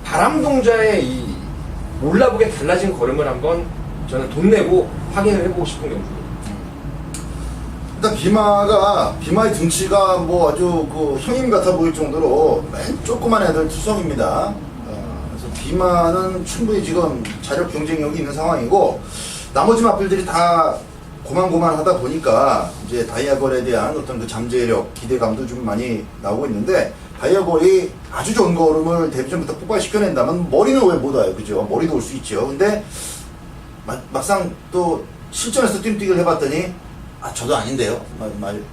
바람동자의 이 몰라보게 달라진 걸음을 한번 저는 돈 내고 확인을 해보고 싶은 경주입니다. 일단 비마의 등치가 뭐 아주 그 형님 같아 보일 정도로 맨 조그만 애들 투성입니다. 그래서 비마는 충분히 지금 자력 경쟁력이 있는 상황이고 나머지 마필들이 다 고만고만하다 보니까 이제 다이아걸에 대한 어떤 그 잠재력, 기대감도 좀 많이 나오고 있는데 다이아걸이 아주 좋은 걸음을 데뷔전부터 폭발시켜낸다면 머리는 왜 못 와요, 그죠? 머리도 올 수 있죠. 근데 막상 또 실전에서 뜀뛰기를 해봤더니 저도 아닌데요.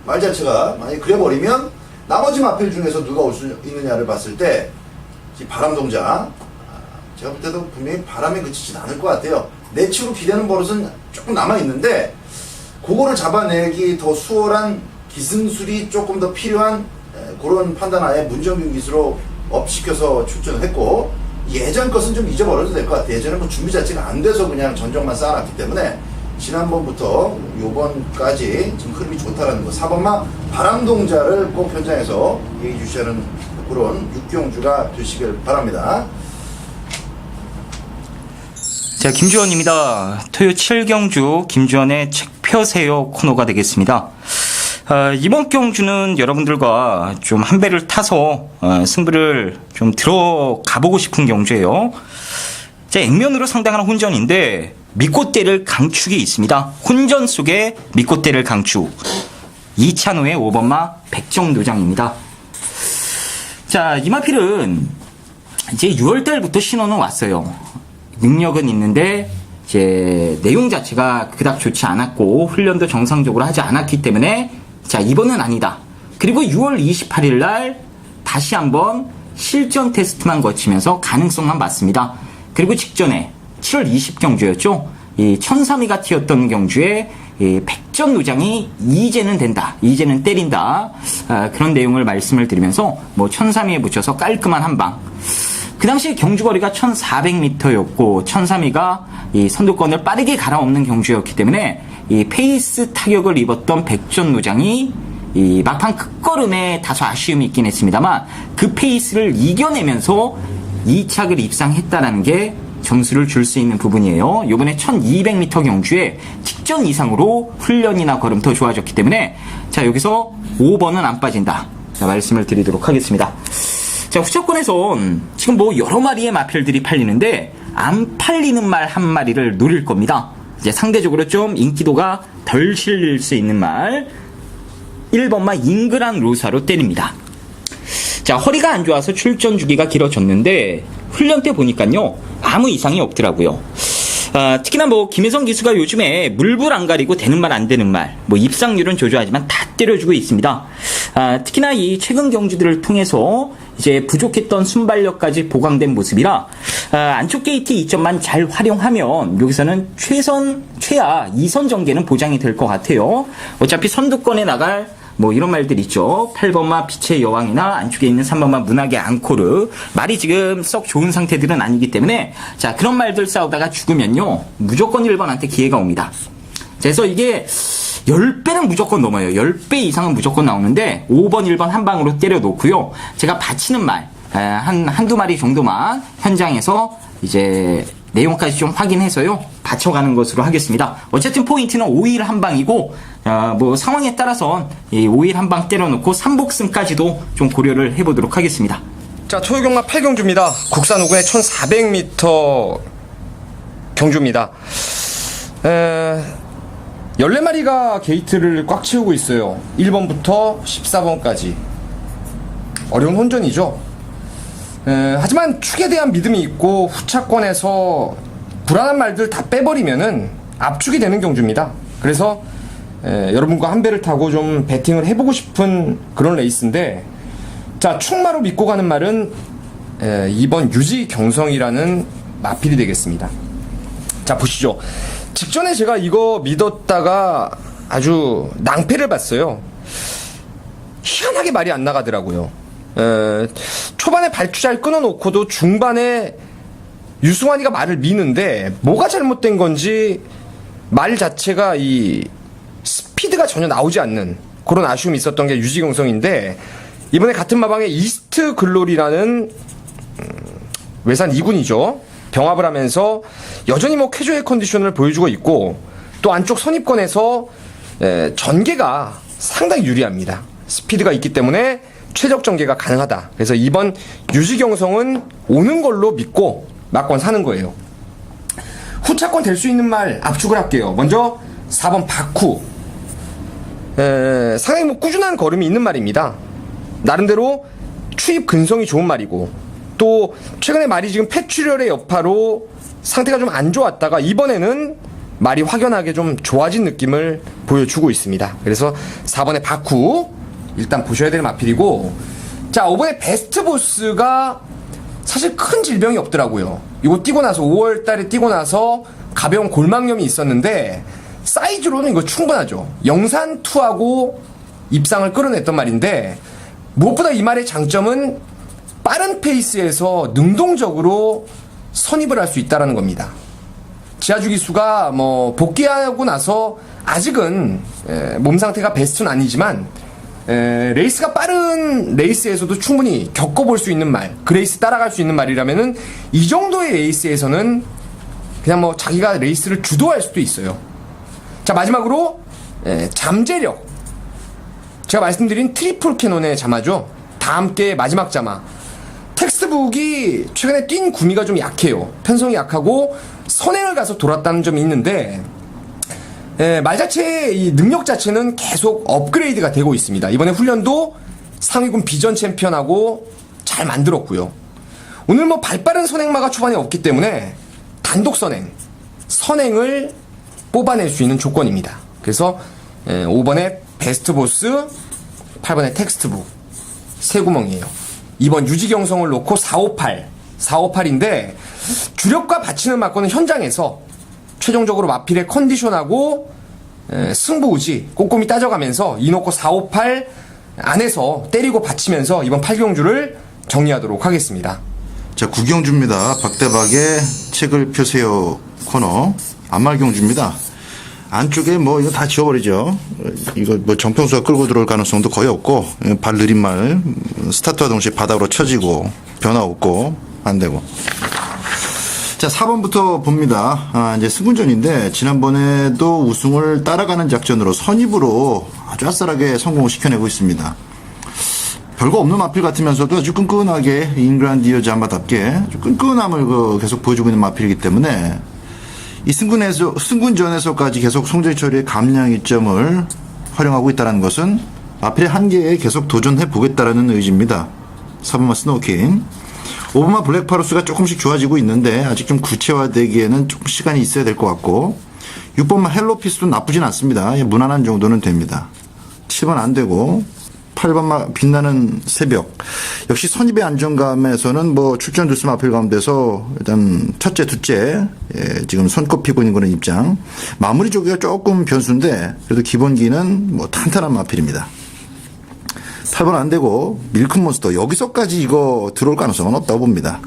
말 자체가 만약에 그래버리면 나머지 마필 중에서 누가 올 수 있느냐를 봤을 때 바람동자 제가 볼 때도 분명히 바람에 그치진 않을 것 같아요. 내치로 기대는 버릇은 조금 남아있는데 그거를 잡아내기 더 수월한 기승술이 조금 더 필요한 그런 판단하에 문정균 기수로 업시켜서 출전을 했고 예전 것은 좀 잊어버려도 될 것 같아요. 예전에 뭐 준비 자체가 안 돼서 그냥 전적만 쌓아놨기 때문에 지난번부터 요번까지 지금 흐름이 좋다라는 거. 4번마 바람동자를 꼭 현장에서 예의주시하는 그런 육경주가 되시길 바랍니다. 자, 김주원입니다. 토요 7경주 김주원의 책 펴세요 코너가 되겠습니다. 이번 경주는 여러분들과 좀 한 배를 타서 승부를 좀 들어가보고 싶은 경주예요. 자, 액면으로 상당한 혼전인데 믿고 때릴 강축이 있습니다. 혼전 속에 믿고 때릴 강축. 이찬호의 5번마 백정도장입니다. 자, 이 마필은 이제 6월달부터 신호는 왔어요. 능력은 있는데 이제 내용 자체가 그닥 좋지 않았고 훈련도 정상적으로 하지 않았기 때문에 자, 이번은 아니다. 그리고 6월 28일 날 다시 한번 실전 테스트만 거치면서 가능성만 봤습니다. 그리고 직전에 7월 20경주였죠. 이 천삼이가 튀었던 경주에 이 백전노장이 이제는 된다. 이제는 때린다. 그런 내용을 말씀을 드리면서 뭐 천삼이에 붙여서 깔끔한 한 방. 그 당시 경주거리가 1400m였고 천삼이가 이 선두권을 빠르게 갈아엎는 경주였기 때문에 이 페이스 타격을 입었던 백전노장이 이 막판 끝걸음에 다소 아쉬움이 있긴 했습니다만 그 페이스를 이겨내면서 2착을 입상했다는 게 점수를 줄 수 있는 부분이에요. 이번에 1200m 경주에 직전 이상으로 훈련이나 걸음 더 좋아졌기 때문에 자, 여기서 5번은 안 빠진다. 자, 말씀을 드리도록 하겠습니다. 자, 후척권에선 지금 뭐 여러 마리의 마필들이 팔리는데 안 팔리는 말 한 마리를 노릴 겁니다. 이제 상대적으로 좀 인기도가 덜 실릴 수 있는 말 1번마 잉그란 로사로 때립니다. 자, 허리가 안 좋아서 출전 주기가 길어졌는데 훈련 때 보니까요 아무 이상이 없더라고요. 특히나 뭐 김혜성 기수가 요즘에 물불 안 가리고 되는 말 안 되는 말 뭐 입상률은 조조하지만 다 때려주고 있습니다. 특히나 이 최근 경주들을 통해서 이제 부족했던 순발력까지 보강된 모습이라 안쪽 게이트 이점만 잘 활용하면 여기서는 최하 2선 전개는 보장이 될 것 같아요. 어차피 선두권에 나갈 뭐 이런 말들 있죠. 8번마 빛의 여왕이나 안쪽에 있는 3번마 문학의 앙코르 말이 지금 썩 좋은 상태들은 아니기 때문에 자, 그런 말들 싸우다가 죽으면요 무조건 1번한테 기회가 옵니다. 그래서 이게 10배는 무조건 넘어요. 10배 이상은 무조건 나오는데 5번 1번 한 방으로 때려 놓고요. 제가 바치는 말 한두 마리 정도만 현장에서 이제 내용까지 좀 확인해서요 받쳐가는 것으로 하겠습니다. 어쨌든 포인트는 5일 한방이고 뭐 상황에 따라서 5일 한방 때려놓고 3복승까지도 좀 고려를 해보도록 하겠습니다. 자, 초유경마 8경주입니다. 국산 5군의 1400m 경주입니다. 14마리가 게이트를 꽉 채우고 있어요. 1번부터 14번까지. 어려운 혼전이죠. 하지만 축에 대한 믿음이 있고 후차권에서 불안한 말들 다 빼버리면은 압축이 되는 경주입니다. 그래서 여러분과 한 배를 타고 좀 배팅을 해보고 싶은 그런 레이스인데, 자, 축마로 믿고 가는 말은 2번 유지경성이라는 마필이 되겠습니다. 자, 보시죠. 직전에 제가 이거 믿었다가 아주 낭패를 봤어요. 희한하게 말이 안 나가더라고요. 초반에 발주 잘 끊어놓고도 중반에 유승환이가 말을 미는데 뭐가 잘못된 건지 말 자체가 이 스피드가 전혀 나오지 않는 그런 아쉬움이 있었던 게 유지경성인데, 이번에 같은 마방에 이스트 글로리라는 외산 2군이죠. 병합을 하면서 여전히 뭐 캐주얼 컨디션을 보여주고 있고, 또 안쪽 선입권에서 전개가 상당히 유리합니다. 스피드가 있기 때문에 최적 전개가 가능하다. 그래서 이번 유지경성은 오는 걸로 믿고 막권 사는 거예요. 후차권 될 수 있는 말 압축을 할게요. 먼저 4번 바쿠. 상당히 뭐 꾸준한 걸음이 있는 말입니다. 나름대로 추입 근성이 좋은 말이고, 또 최근에 말이 지금 폐출혈의 여파로 상태가 좀 안 좋았다가 이번에는 말이 확연하게 좀 좋아진 느낌을 보여주고 있습니다. 그래서 4번의 바쿠 일단 보셔야 될 마필이고, 자, 5번의 베스트 보스가 사실 큰 질병이 없더라고요. 이거 뛰고 나서 5월 달에 뛰고 나서 가벼운 골막염이 있었는데 사이즈로는 이거 충분하죠. 영산2하고 입상을 끌어냈던 말인데, 무엇보다 이 말의 장점은 빠른 페이스에서 능동적으로 선입을 할 수 있다는 겁니다. 지하주기수가 뭐 복귀하고 나서 아직은 몸 상태가 베스트는 아니지만 레이스가 빠른 레이스에서도 충분히 겪어볼 수 있는 말, 그 레이스 따라갈 수 있는 말이라면은 이 정도의 레이스에서는 그냥 뭐 자기가 레이스를 주도할 수도 있어요. 자, 마지막으로 잠재력. 제가 말씀드린 트리플 캐논의 자마죠. 다 함께 마지막 자마. 텍스트북이 최근에 뛴 구미가 좀 약해요. 편성이 약하고 선행을 가서 돌았다는 점이 있는데, 말 자체의 이 능력 자체는 계속 업그레이드가 되고 있습니다. 이번에 훈련도 상위군 비전 챔피언하고 잘 만들었고요. 오늘 뭐 발빠른 선행마가 초반에 없기 때문에 단독 선행을 뽑아낼 수 있는 조건입니다. 그래서 5번에 베스트 보스, 8번에 텍스트북 세 구멍이에요. 2번 유지경성을 놓고 458인데 주력과 받치는 맞고는 현장에서 최종적으로 마필의 컨디션하고 승부의지 꼼꼼히 따져가면서 이 놓고 458 안에서 때리고 받치면서 이번 8경주를 정리하도록 하겠습니다. 자, 9경주입니다. 박대박의 책을 펴세요 코너. 안말경주입니다. 안쪽에 뭐 이거 다 지워버리죠. 이거 뭐 정평수가 끌고 들어올 가능성도 거의 없고, 발 느린 말 스타트와 동시에 바닥으로 쳐지고 변화 없고 안 되고. 자, 4번부터 봅니다. 이제 승군전인데 지난번에도 우승을 따라가는 작전으로 선입으로 아주 아싸하게 성공을 시켜내고 있습니다. 별거 없는 마필 같으면서도 아주 끈끈하게 잉그란디어 자마답게 아주 끈끈함을 계속 보여주고 있는 마필이기 때문에 이 승군전에서까지 계속 송재희 처리의 감량 이점을 활용하고 있다는 것은 마필의 한계에 계속 도전해 보겠다라는 의지입니다. 4번마 스노우킹. 5번마 블랙파로스가 조금씩 좋아지고 있는데 아직 좀 구체화되기에는 조금 시간이 있어야 될 것 같고, 6번마 헬로피스도 나쁘진 않습니다. 무난한 정도는 됩니다. 7번 안 되고, 8번마 빛나는 새벽. 역시 선입의 안정감에서는 뭐 출전 두스 마필 가운데서 일단 첫째, 둘째, 지금 손꼽히고 있는 그런 입장. 마무리 조기가 조금 변수인데 그래도 기본기는 뭐 탄탄한 마필입니다. 8번 안 되고 밀크몬스터. 여기서까지 이거 들어올 가능성은 없다고 봅니다.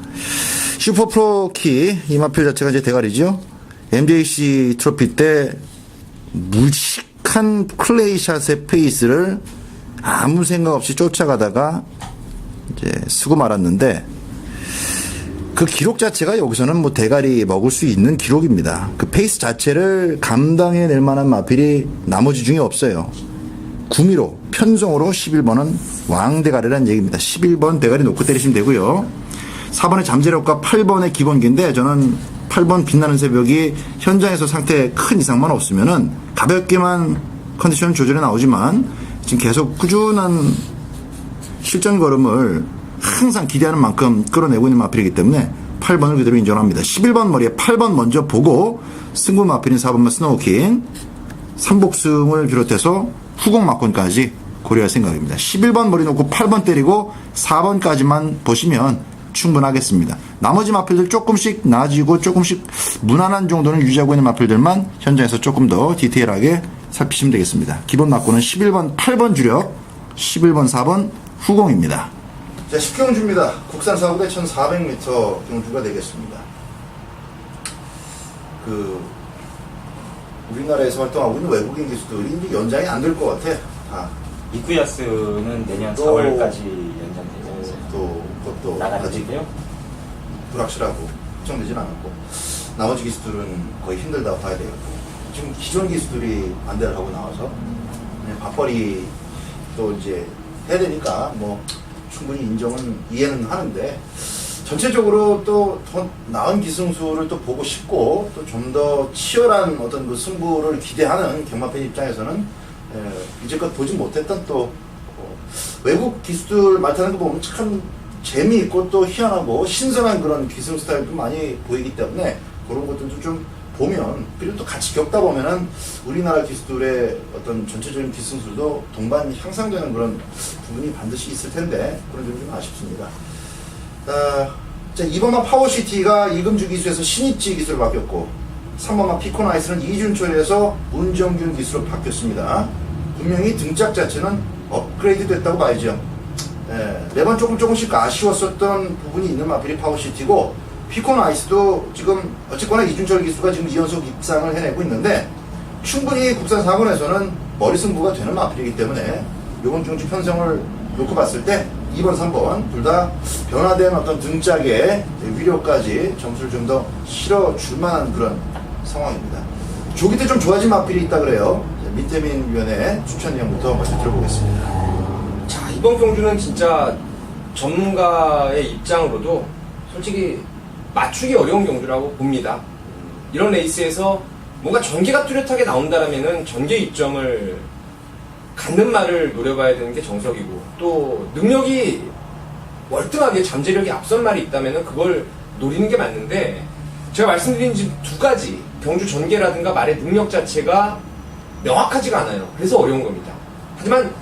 슈퍼프로키 이 마필 자체가 이제 대가리죠. MJC 트로피 때 물식한 클레이샷의 페이스를 아무 생각 없이 쫓아가다가 이제 쓰고 말았는데, 그 기록 자체가 여기서는 뭐 대가리 먹을 수 있는 기록입니다. 그 페이스 자체를 감당해낼 만한 마필이 나머지 중에 없어요. 구미로 편성으로 11번은 왕대가리라는 얘기입니다. 11번 대가리 놓고 때리시면 되고요. 4번의 잠재력과 8번의 기본기인데 저는 8번 빛나는 새벽이 현장에서 상태에 큰 이상만 없으면은 가볍게만 컨디션 조절해 나오지만 지금 계속 꾸준한 실전 걸음을 항상 기대하는 만큼 끌어내고 있는 마필이기 때문에 8번을 그대로 인정합니다. 11번 머리에 8번 먼저 보고 승부 마필인 4번만 스노우킹 3복승을 비롯해서 후공 막권까지 고려할 생각입니다. 11번 머리 놓고 8번 때리고 4번까지만 보시면 충분하겠습니다. 나머지 마필들 조금씩 나아지고 조금씩 무난한 정도는 유지하고 있는 마필들만 현장에서 조금 더 디테일하게 살피시면 되겠습니다. 기본 막권은 11번 8번 주력 11번 4번 후공입니다. 자, 10경주입니다. 국산 사고대 1400m 경주가 되겠습니다. 우리나라에서 활동하고 있는 외국인 기수들이 이제 연장이 안 될 것 같아. 이쿠야스는 내년 4월까지 연장되지 않았어요. 또 그것도 나가는데요? 불확실하고 확정되진 않았고 나머지 기수들은 거의 힘들다고 봐야 되겠고 지금 기존 기수들이 반대를 하고 나와서 그냥 밥벌이 또 이제 해야 되니까 뭐 충분히 인정은 이해는 하는데 전체적으로 또 더 나은 기승수를 또 보고 싶고 또 좀 더 치열한 어떤 그 승부를 기대하는 경마팬 입장에서는 이제껏 보지 못했던 또 외국 기수들 말 타는 거 보면 참 재미있고 또 희한하고 신선한 그런 기승 스타일도 많이 보이기 때문에 그런 것들도 좀 보면 그리고 또 같이 겪다 보면은 우리나라 기수들의 어떤 전체적인 기승술도 동반 향상되는 그런 부분이 반드시 있을 텐데 그런 점이 좀 아쉽습니다. 자, 2번만 파워시티가 이금주 기수에서 신입지 기수로 바뀌었고 3번만 피코나이스는 이준철에서 문정균 기수로 바뀌었습니다. 분명히 등짝 자체는 업그레이드 됐다고 봐야죠. 매번 조금씩 아쉬웠었던 부분이 있는 마필이 파워시티고 피코나이스도 지금 어쨌거나 이준철 기수가 지금 2연속 입상을 해내고 있는데 충분히 국산 4번에서는 머리 승부가 되는 마필이기 때문에 이번 경주 편성을 놓고 봤을 때 2번, 3번 둘 다 변화된 어떤 등짝의 위력까지 점수를 좀 더 실어줄 만한 그런 상황입니다. 조기 때 좀 좋아진 마필이 있다 그래요. 민태민 위원의 추천 내용부터 먼저 들어보겠습니다. 자, 이번 경주는 진짜 전문가의 입장으로도 솔직히 맞추기 어려운 경주라고 봅니다. 이런 레이스에서 뭔가 전개가 뚜렷하게 나온다라면은 전개 입점을 갖는 말을 노려봐야 되는 게 정석이고 또 능력이 월등하게 잠재력이 앞선 말이 있다면은 그걸 노리는 게 맞는데 제가 말씀드린 지금 두 가지 경주 전개라든가 말의 능력 자체가 명확하지가 않아요. 그래서 어려운 겁니다. 하지만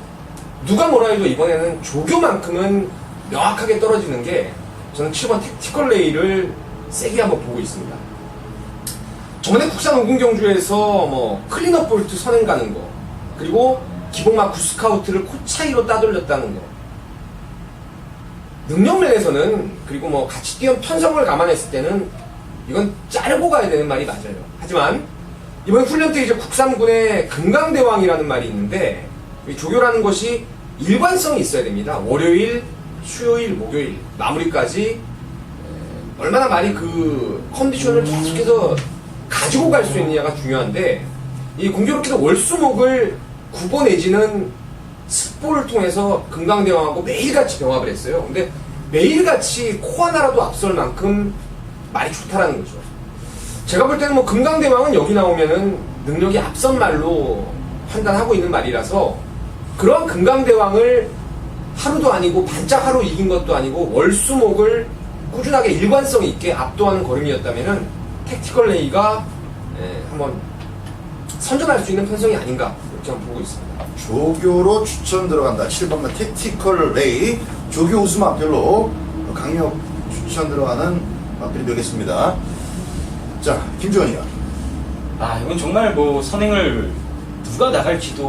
누가 뭐라 해도 이번에는 조교만큼은 명확하게 떨어지는 게 저는 7번 택티컬 레이를 세게 한번 보고 있습니다. 저번에 국산 5군 경주에서 뭐 클린업 볼트 선행 가는 거 그리고 기본막 9스카우트를 코 차이로 따돌렸다는 거 능력면에서는 그리고 뭐 같이 뛰어온 편성을 감안했을 때는 이건 자르고 가야 되는 말이 맞아요. 하지만 이번 훈련 때 이제 국산군의 금강대왕이라는 말이 있는데 이 조교라는 것이 일관성이 있어야 됩니다. 월요일, 수요일, 목요일 마무리까지 얼마나 많이 그 컨디션을 계속해서 가지고 갈 수 있느냐가 중요한데 이 공교롭게도 월수목을 구보 내지는 습보를 통해서 금강대왕하고 매일같이 병합을 했어요. 근데 매일같이 코 하나라도 앞설 만큼 말이 좋다라는 거죠. 제가 볼 때는 뭐 금강대왕은 여기 나오면은 능력이 앞선 말로 판단하고 있는 말이라서 그런 금강대왕을 하루도 아니고 반짝 하루 이긴 것도 아니고 월수목을 꾸준하게 일관성 있게 압도하는 걸음이었다면은 택티컬 레이가 한번 선전할 수 있는 편성이 아닌가 이렇게 한번 보고 있습니다. 조교로 추천 들어간다. 7번만 택티컬 레이 조교 우승 앞별로 강력 추천 들어가는 앞별이 되겠습니다. 자, 김주원이요. 이건 정말 뭐 선행을 누가 나갈지도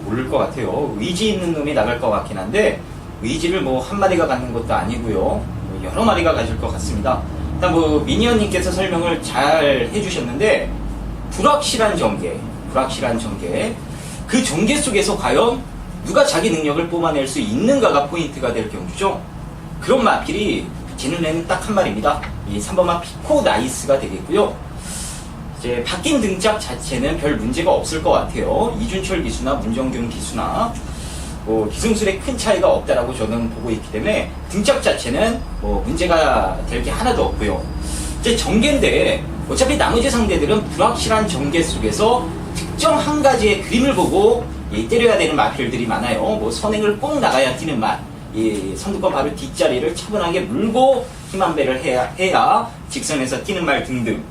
모를 것 같아요. 의지 있는 놈이 나갈 것 같긴 한데 의지를 뭐 한 마리가 갖는 것도 아니고요. 뭐 여러 마리가 가질 것 같습니다. 일단 뭐 미니언님께서 설명을 잘 해주셨는데 불확실한 전개 그 전개 속에서 과연 누가 자기 능력을 뿜어낼 수 있는가가 포인트가 될 경주죠. 그런 마필이 지는 애는 딱 한 마리입니다. 이 3번마 피코 나이스가 되겠고요. 이제 바뀐 등짝 자체는 별 문제가 없을 것 같아요. 이준철 기수나 문정균 기수나 뭐 기승술에 큰 차이가 없다라고 저는 보고 있기 때문에 등짝 자체는 뭐 문제가 될 게 하나도 없고요. 이제 전개인데 어차피 나머지 상대들은 불확실한 전개 속에서 특정 한 가지의 그림을 보고 때려야 되는 마필들이 많아요. 뭐 선행을 꼭 나가야 뛰는 맛, 선두권 바로 뒷자리를 차분하게 물고 힘 한 배를 해야 직선에서 뛰는 말 등등.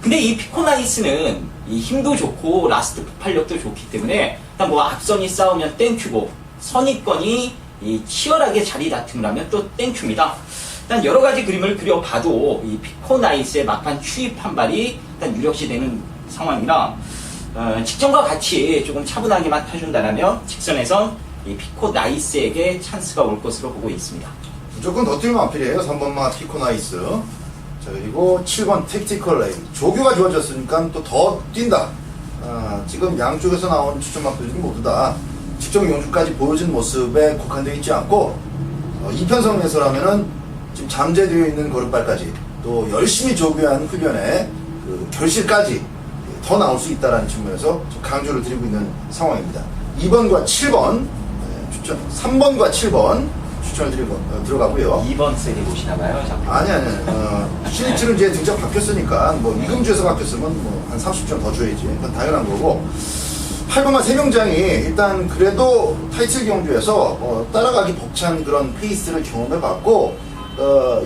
근데 이 피코나이스는 이 힘도 좋고 라스트 폭발력도 좋기 때문에 일단 뭐 앞선이 싸우면 땡큐고 선입권이 이 치열하게 자리 다툼을 하면 또 땡큐입니다. 일단 여러 가지 그림을 그려봐도 이 피코나이스의 막판 추입 한 발이 일단 유력시 되는 상황이라 직전과 같이 조금 차분하게만 타준다면 직선에선 이 피코나이스에게 찬스가 올 것으로 보고 있습니다. 무조건 더 뛰는 마필이에요. 3번마 피코나이스. 자, 그리고 7번 택티컬 레인. 조교가 좋아졌으니까 또 더 뛴다. 지금 양쪽에서 나온 추천 마필들이 모두 다 직접 용주까지 보여준 모습에 국한되어 있지 않고, 이편성에서라면은 지금 잠재되어 있는 걸음발까지 또 열심히 조교한 훈련에 그 결실까지 더 나올 수 있다는 측면에서 좀 강조를 드리고 있는 상황입니다. 2번과 7번 추천, 3번과 7번 추천을 드리고 들어가고요. 2번 세게 보시나봐요. 아니. 신입치는 이제 등짝 바뀌었으니까 뭐 이금주에서 바뀌었으면 뭐 한 30점 더 줘야지. 그건 당연한 거고. 8번만 세명장이 일단 그래도 타이틀 경주에서 따라가기 벅찬 그런 페이스를 경험해봤고,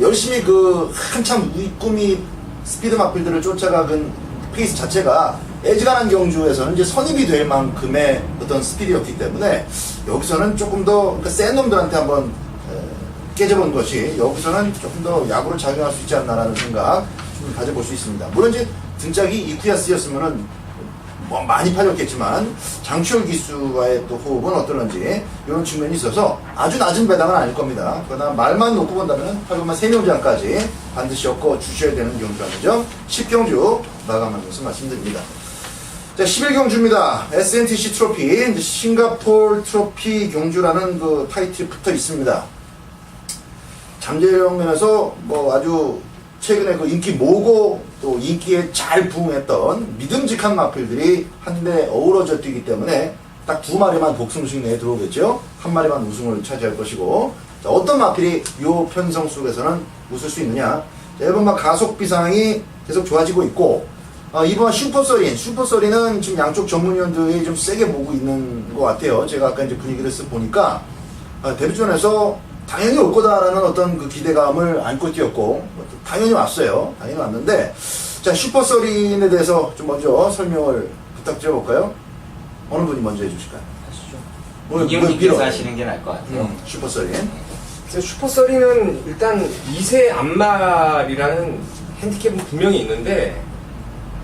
열심히 그 한참 꿈이 스피드 마필들을 쫓아가는 페이스 자체가 애지간한 경주에서는 이제 선입이 될 만큼의 어떤 스피드였기 때문에 여기서는 조금 더 그러니까 센 놈들한테 한번 깨져본 것이 여기서는 조금 더 야구를 작용할 수 있지 않나라는 생각 좀 가져볼 수 있습니다. 물론 이제 등짝이 이쿠야스였으면은 뭐 많이 팔렸겠지만 장추열 기수와의 또 호흡은 어떨런지 이런 측면이 있어서 아주 낮은 배당은 아닐 겁니다. 그러나 말만 놓고 본다면 8번만 3명장까지 반드시 엮어 주셔야 되는 경주라는 점 10경주 마감하면서 말씀드립니다. 자, 11경주입니다. SNTC 트로피, 싱가포르 트로피 경주라는 그 타이틀이 붙어 있습니다. 잠재력 면에서 뭐 아주 최근에 그 인기 모으고 또 인기에 잘 부응했던 믿음직한 마필들이 한데 어우러져 뛰기 때문에 딱 두 마리만 복승식 내에 들어오겠죠. 한 마리만 우승을 차지할 것이고, 자, 어떤 마필이 이 편성 속에서는 웃을 수 있느냐. 자, 1번만 가속 비상이 계속 좋아지고 있고, 2번 슈퍼서린은 지금 양쪽 전문위원들이 좀 세게 보고 있는 것 같아요. 제가 아까 이제 분위기를 쓱 보니까 데뷔전에서 당연히 올 거다라는 어떤 그 기대감을 안고 뛰었고, 당연히 왔어요. 당연히 왔는데, 자, 슈퍼서린에 대해서 좀 먼저 설명을 부탁드려볼까요? 어느 분이 먼저 해주실까요? 하시죠. 이형님께서 하시는 게 나을 것 같아요. 슈퍼서린. 슈퍼서리는 일단 2세 앞말이라는 핸디캡은 분명히 있는데,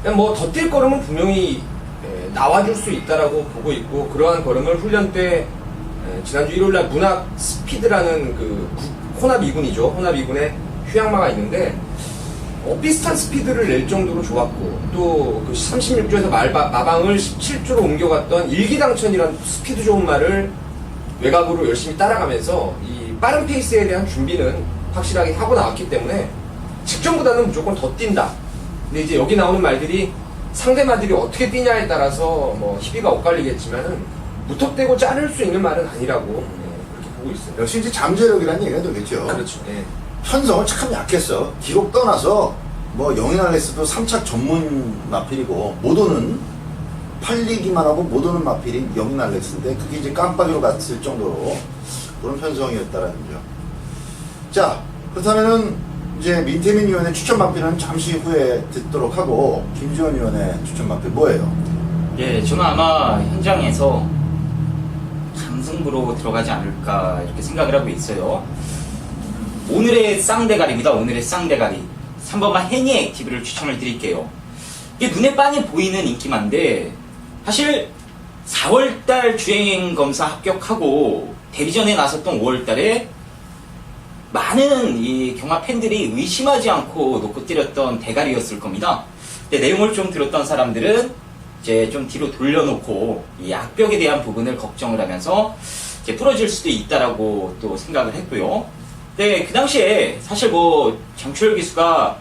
그냥 뭐 더 뛸 걸음은 분명히 나와줄 수 있다라고 보고 있고, 그러한 걸음을 훈련 때 지난주 일요일날 문학 스피드라는 그 혼합 2군이죠. 혼합 2군에 휴양마가 있는데 비슷한 스피드를 낼 정도로 좋았고, 또 그 36조에서 마방을 17조로 옮겨갔던 일기당천이라는 스피드 좋은 말을 외곽으로 열심히 따라가면서 이 빠른 페이스에 대한 준비는 확실하게 하고 나왔기 때문에 직전보다는 무조건 더 뛴다. 근데 이제 여기 나오는 말들이 상대마들이 어떻게 뛰냐에 따라서 뭐 희비가 엇갈리겠지만은 무턱대고 자를 수 있는 말은 아니라고 그렇게 보고 있어요. 역시 이제 잠재력이라는 얘기가 되겠죠. 그렇죠. 예. 편성을 참 약했어. 기록 떠나서 뭐 영인알렉스도 3착 전문 마필이고 못 오는 팔리기만 하고 못 오는 마필이 영인알렉스인데 그게 이제 깜빡이로 갔을 정도로 그런 편성이었다라는 점. 자, 그렇다면은 이제 민태민 위원의 추천 마필은 잠시 후에 듣도록 하고 김지원 위원의 추천 마필 뭐예요? 예, 저는 아마 현장에서 강승부로 들어가지 않을까 이렇게 생각을 하고 있어요. 오늘의 쌍대가리입니다. 오늘의 쌍대가리. 3번만 해니 액티브를 추천을 드릴게요. 이게 눈에 빤히 보이는 인기만데 사실 4월달 주행검사 합격하고 데뷔전에 나섰던 5월달에 많은 이 경마 팬들이 의심하지 않고 놓고 때렸던 대가리였을 겁니다. 근데 내용을 좀 들었던 사람들은 이제 좀 뒤로 돌려놓고 이 악벽에 대한 부분을 걱정을 하면서 이제 풀어질 수도 있다라고 또 생각을 했고요. 네, 그 당시에 사실 뭐 장초열 기수가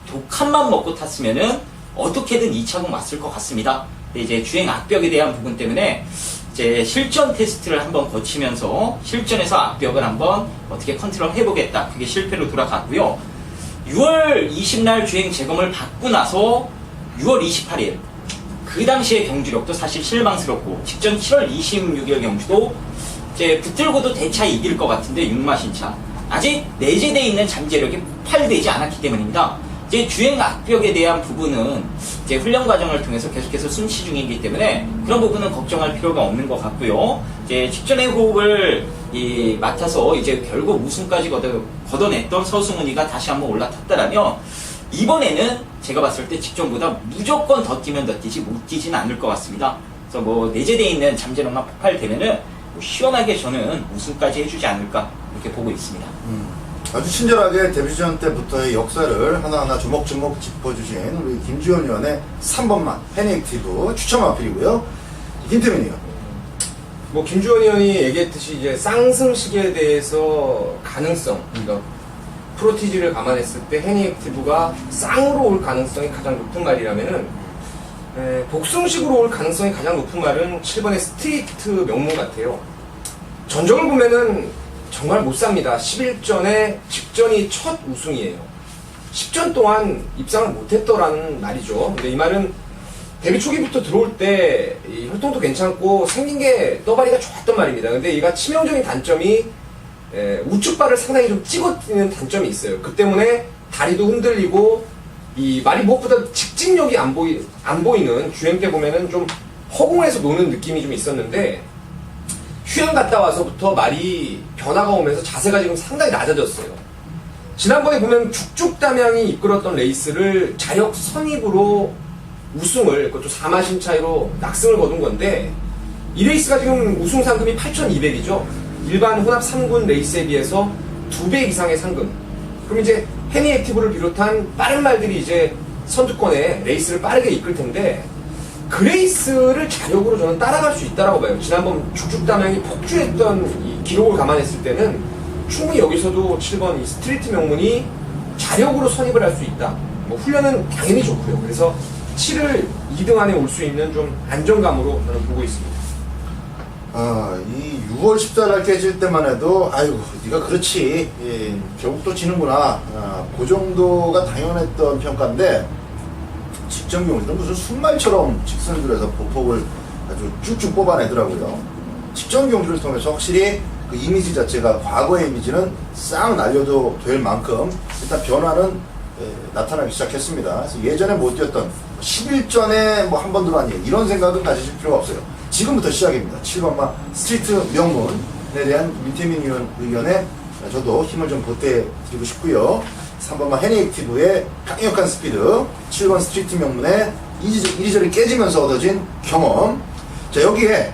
독한만 먹고 탔으면은 어떻게든 2차국 맞을 것 같습니다. 근데 이제 주행 악벽에 대한 부분 때문에 이제 실전 테스트를 한번 거치면서 실전에서 악벽을 한번 어떻게 컨트롤 해보겠다. 그게 실패로 돌아갔고요. 6월 20날 주행 재검을 받고 나서 6월 28일 그 당시의 경주력도 사실 실망스럽고 직전 7월 26일 경주도 이제 붙들고도 대차 이길 것 같은데 6마신차 아직 내재되어 있는 잠재력이 폭발되지 않았기 때문입니다. 이제 주행 악벽에 대한 부분은 이제 훈련 과정을 통해서 계속해서 순시 중이기 때문에 그런 부분은 걱정할 필요가 없는 것 같고요. 이제 직전의 호흡을 맡아서 이제 결국 우승까지 걷어냈던 서승훈이가 다시 한번 올라탔다라면 이번에는 제가 봤을 때 직전보다 무조건 더 뛰면 더 뛰지 못 뛰진 않을 것 같습니다. 그래서 뭐 내재되어 있는 잠재력만 폭발되면은 뭐 시원하게 저는 우승까지 해주지 않을까 이렇게 보고 있습니다. 아주 친절하게 데뷔전 때부터의 역사를 하나하나 조목조목 짚어주신 우리 김주현 의원의 3번만 페니액티브 추첨 어필이고요. 김태민이요. 뭐 김주원 의원이 얘기했듯이 이제 쌍승식에 대해서 가능성, 그러니까 프로티지를 감안했을 때 헤니액티브가 쌍으로 올 가능성이 가장 높은 말이라면은 복승식으로 올 가능성이 가장 높은 말은 7번의 스트리트 명문 같아요. 전적을 보면은 정말 못 삽니다. 11전에 직전이 첫 우승이에요. 10전 동안 입상을 못했더라는 말이죠. 근데 이 말은 데뷔 초기부터 들어올 때 이 혈통도 괜찮고 생긴 게 떠바리가 좋았던 말입니다. 근데 얘가 치명적인 단점이 우측발을 상당히 좀 찍어뜨리는 단점이 있어요. 그 때문에 다리도 흔들리고 이 말이 무엇보다 직진력이 안 보이는 주행 때 보면은 좀 허공에서 노는 느낌이 좀 있었는데 휴양 갔다 와서부터 말이 변화가 오면서 자세가 지금 상당히 낮아졌어요. 지난번에 보면 죽죽담양이 이끌었던 레이스를 자력 선입으로 우승을, 그것도 4마신 차이로 낙승을 거둔 건데 이 레이스가 지금 우승 상금이 8,200이죠. 일반 혼합 3군 레이스에 비해서 2배 이상의 상금. 그럼 이제 헤니액티브를 비롯한 빠른 말들이 이제 선두권에 레이스를 빠르게 이끌 텐데 그 레이스를 자력으로 저는 따라갈 수 있다라고 봐요. 지난번 죽죽담양이 폭주했던 이 기록을 감안했을 때는 충분히 여기서도 7번 이 스트리트 명문이 자력으로 선입을 할 수 있다. 뭐 훈련은 당연히 좋고요. 그래서 7을 2등 안에 올 수 있는 좀 안정감으로 저는 보고 있습니다. 이 6월 14일 날 깨질 때만 해도 아이고 네가 그렇지 결국 또 지는구나 그 정도가 당연했던 평가인데 직전 경우는 무슨 순말처럼 직선들에서 보폭을 아주 쭉쭉 뽑아내더라고요. 직전 경주를 통해서 확실히 그 이미지 자체가 과거의 이미지는 싹 날려도 될 만큼 일단 변화는 나타나기 시작했습니다. 그래서 예전에 못 뛰었던 11전에 뭐 한 번 들어왔니 이런 생각은 가지실 필요가 없어요. 지금부터 시작입니다. 7번마 스트리트 명문에 대한 민태민 의원 의견에 저도 힘을 좀 보태드리고 싶고요. 3번마 헤니액티브의 강력한 스피드, 7번 스트리트 명문의 이리저리 깨지면서 얻어진 경험. 자, 여기에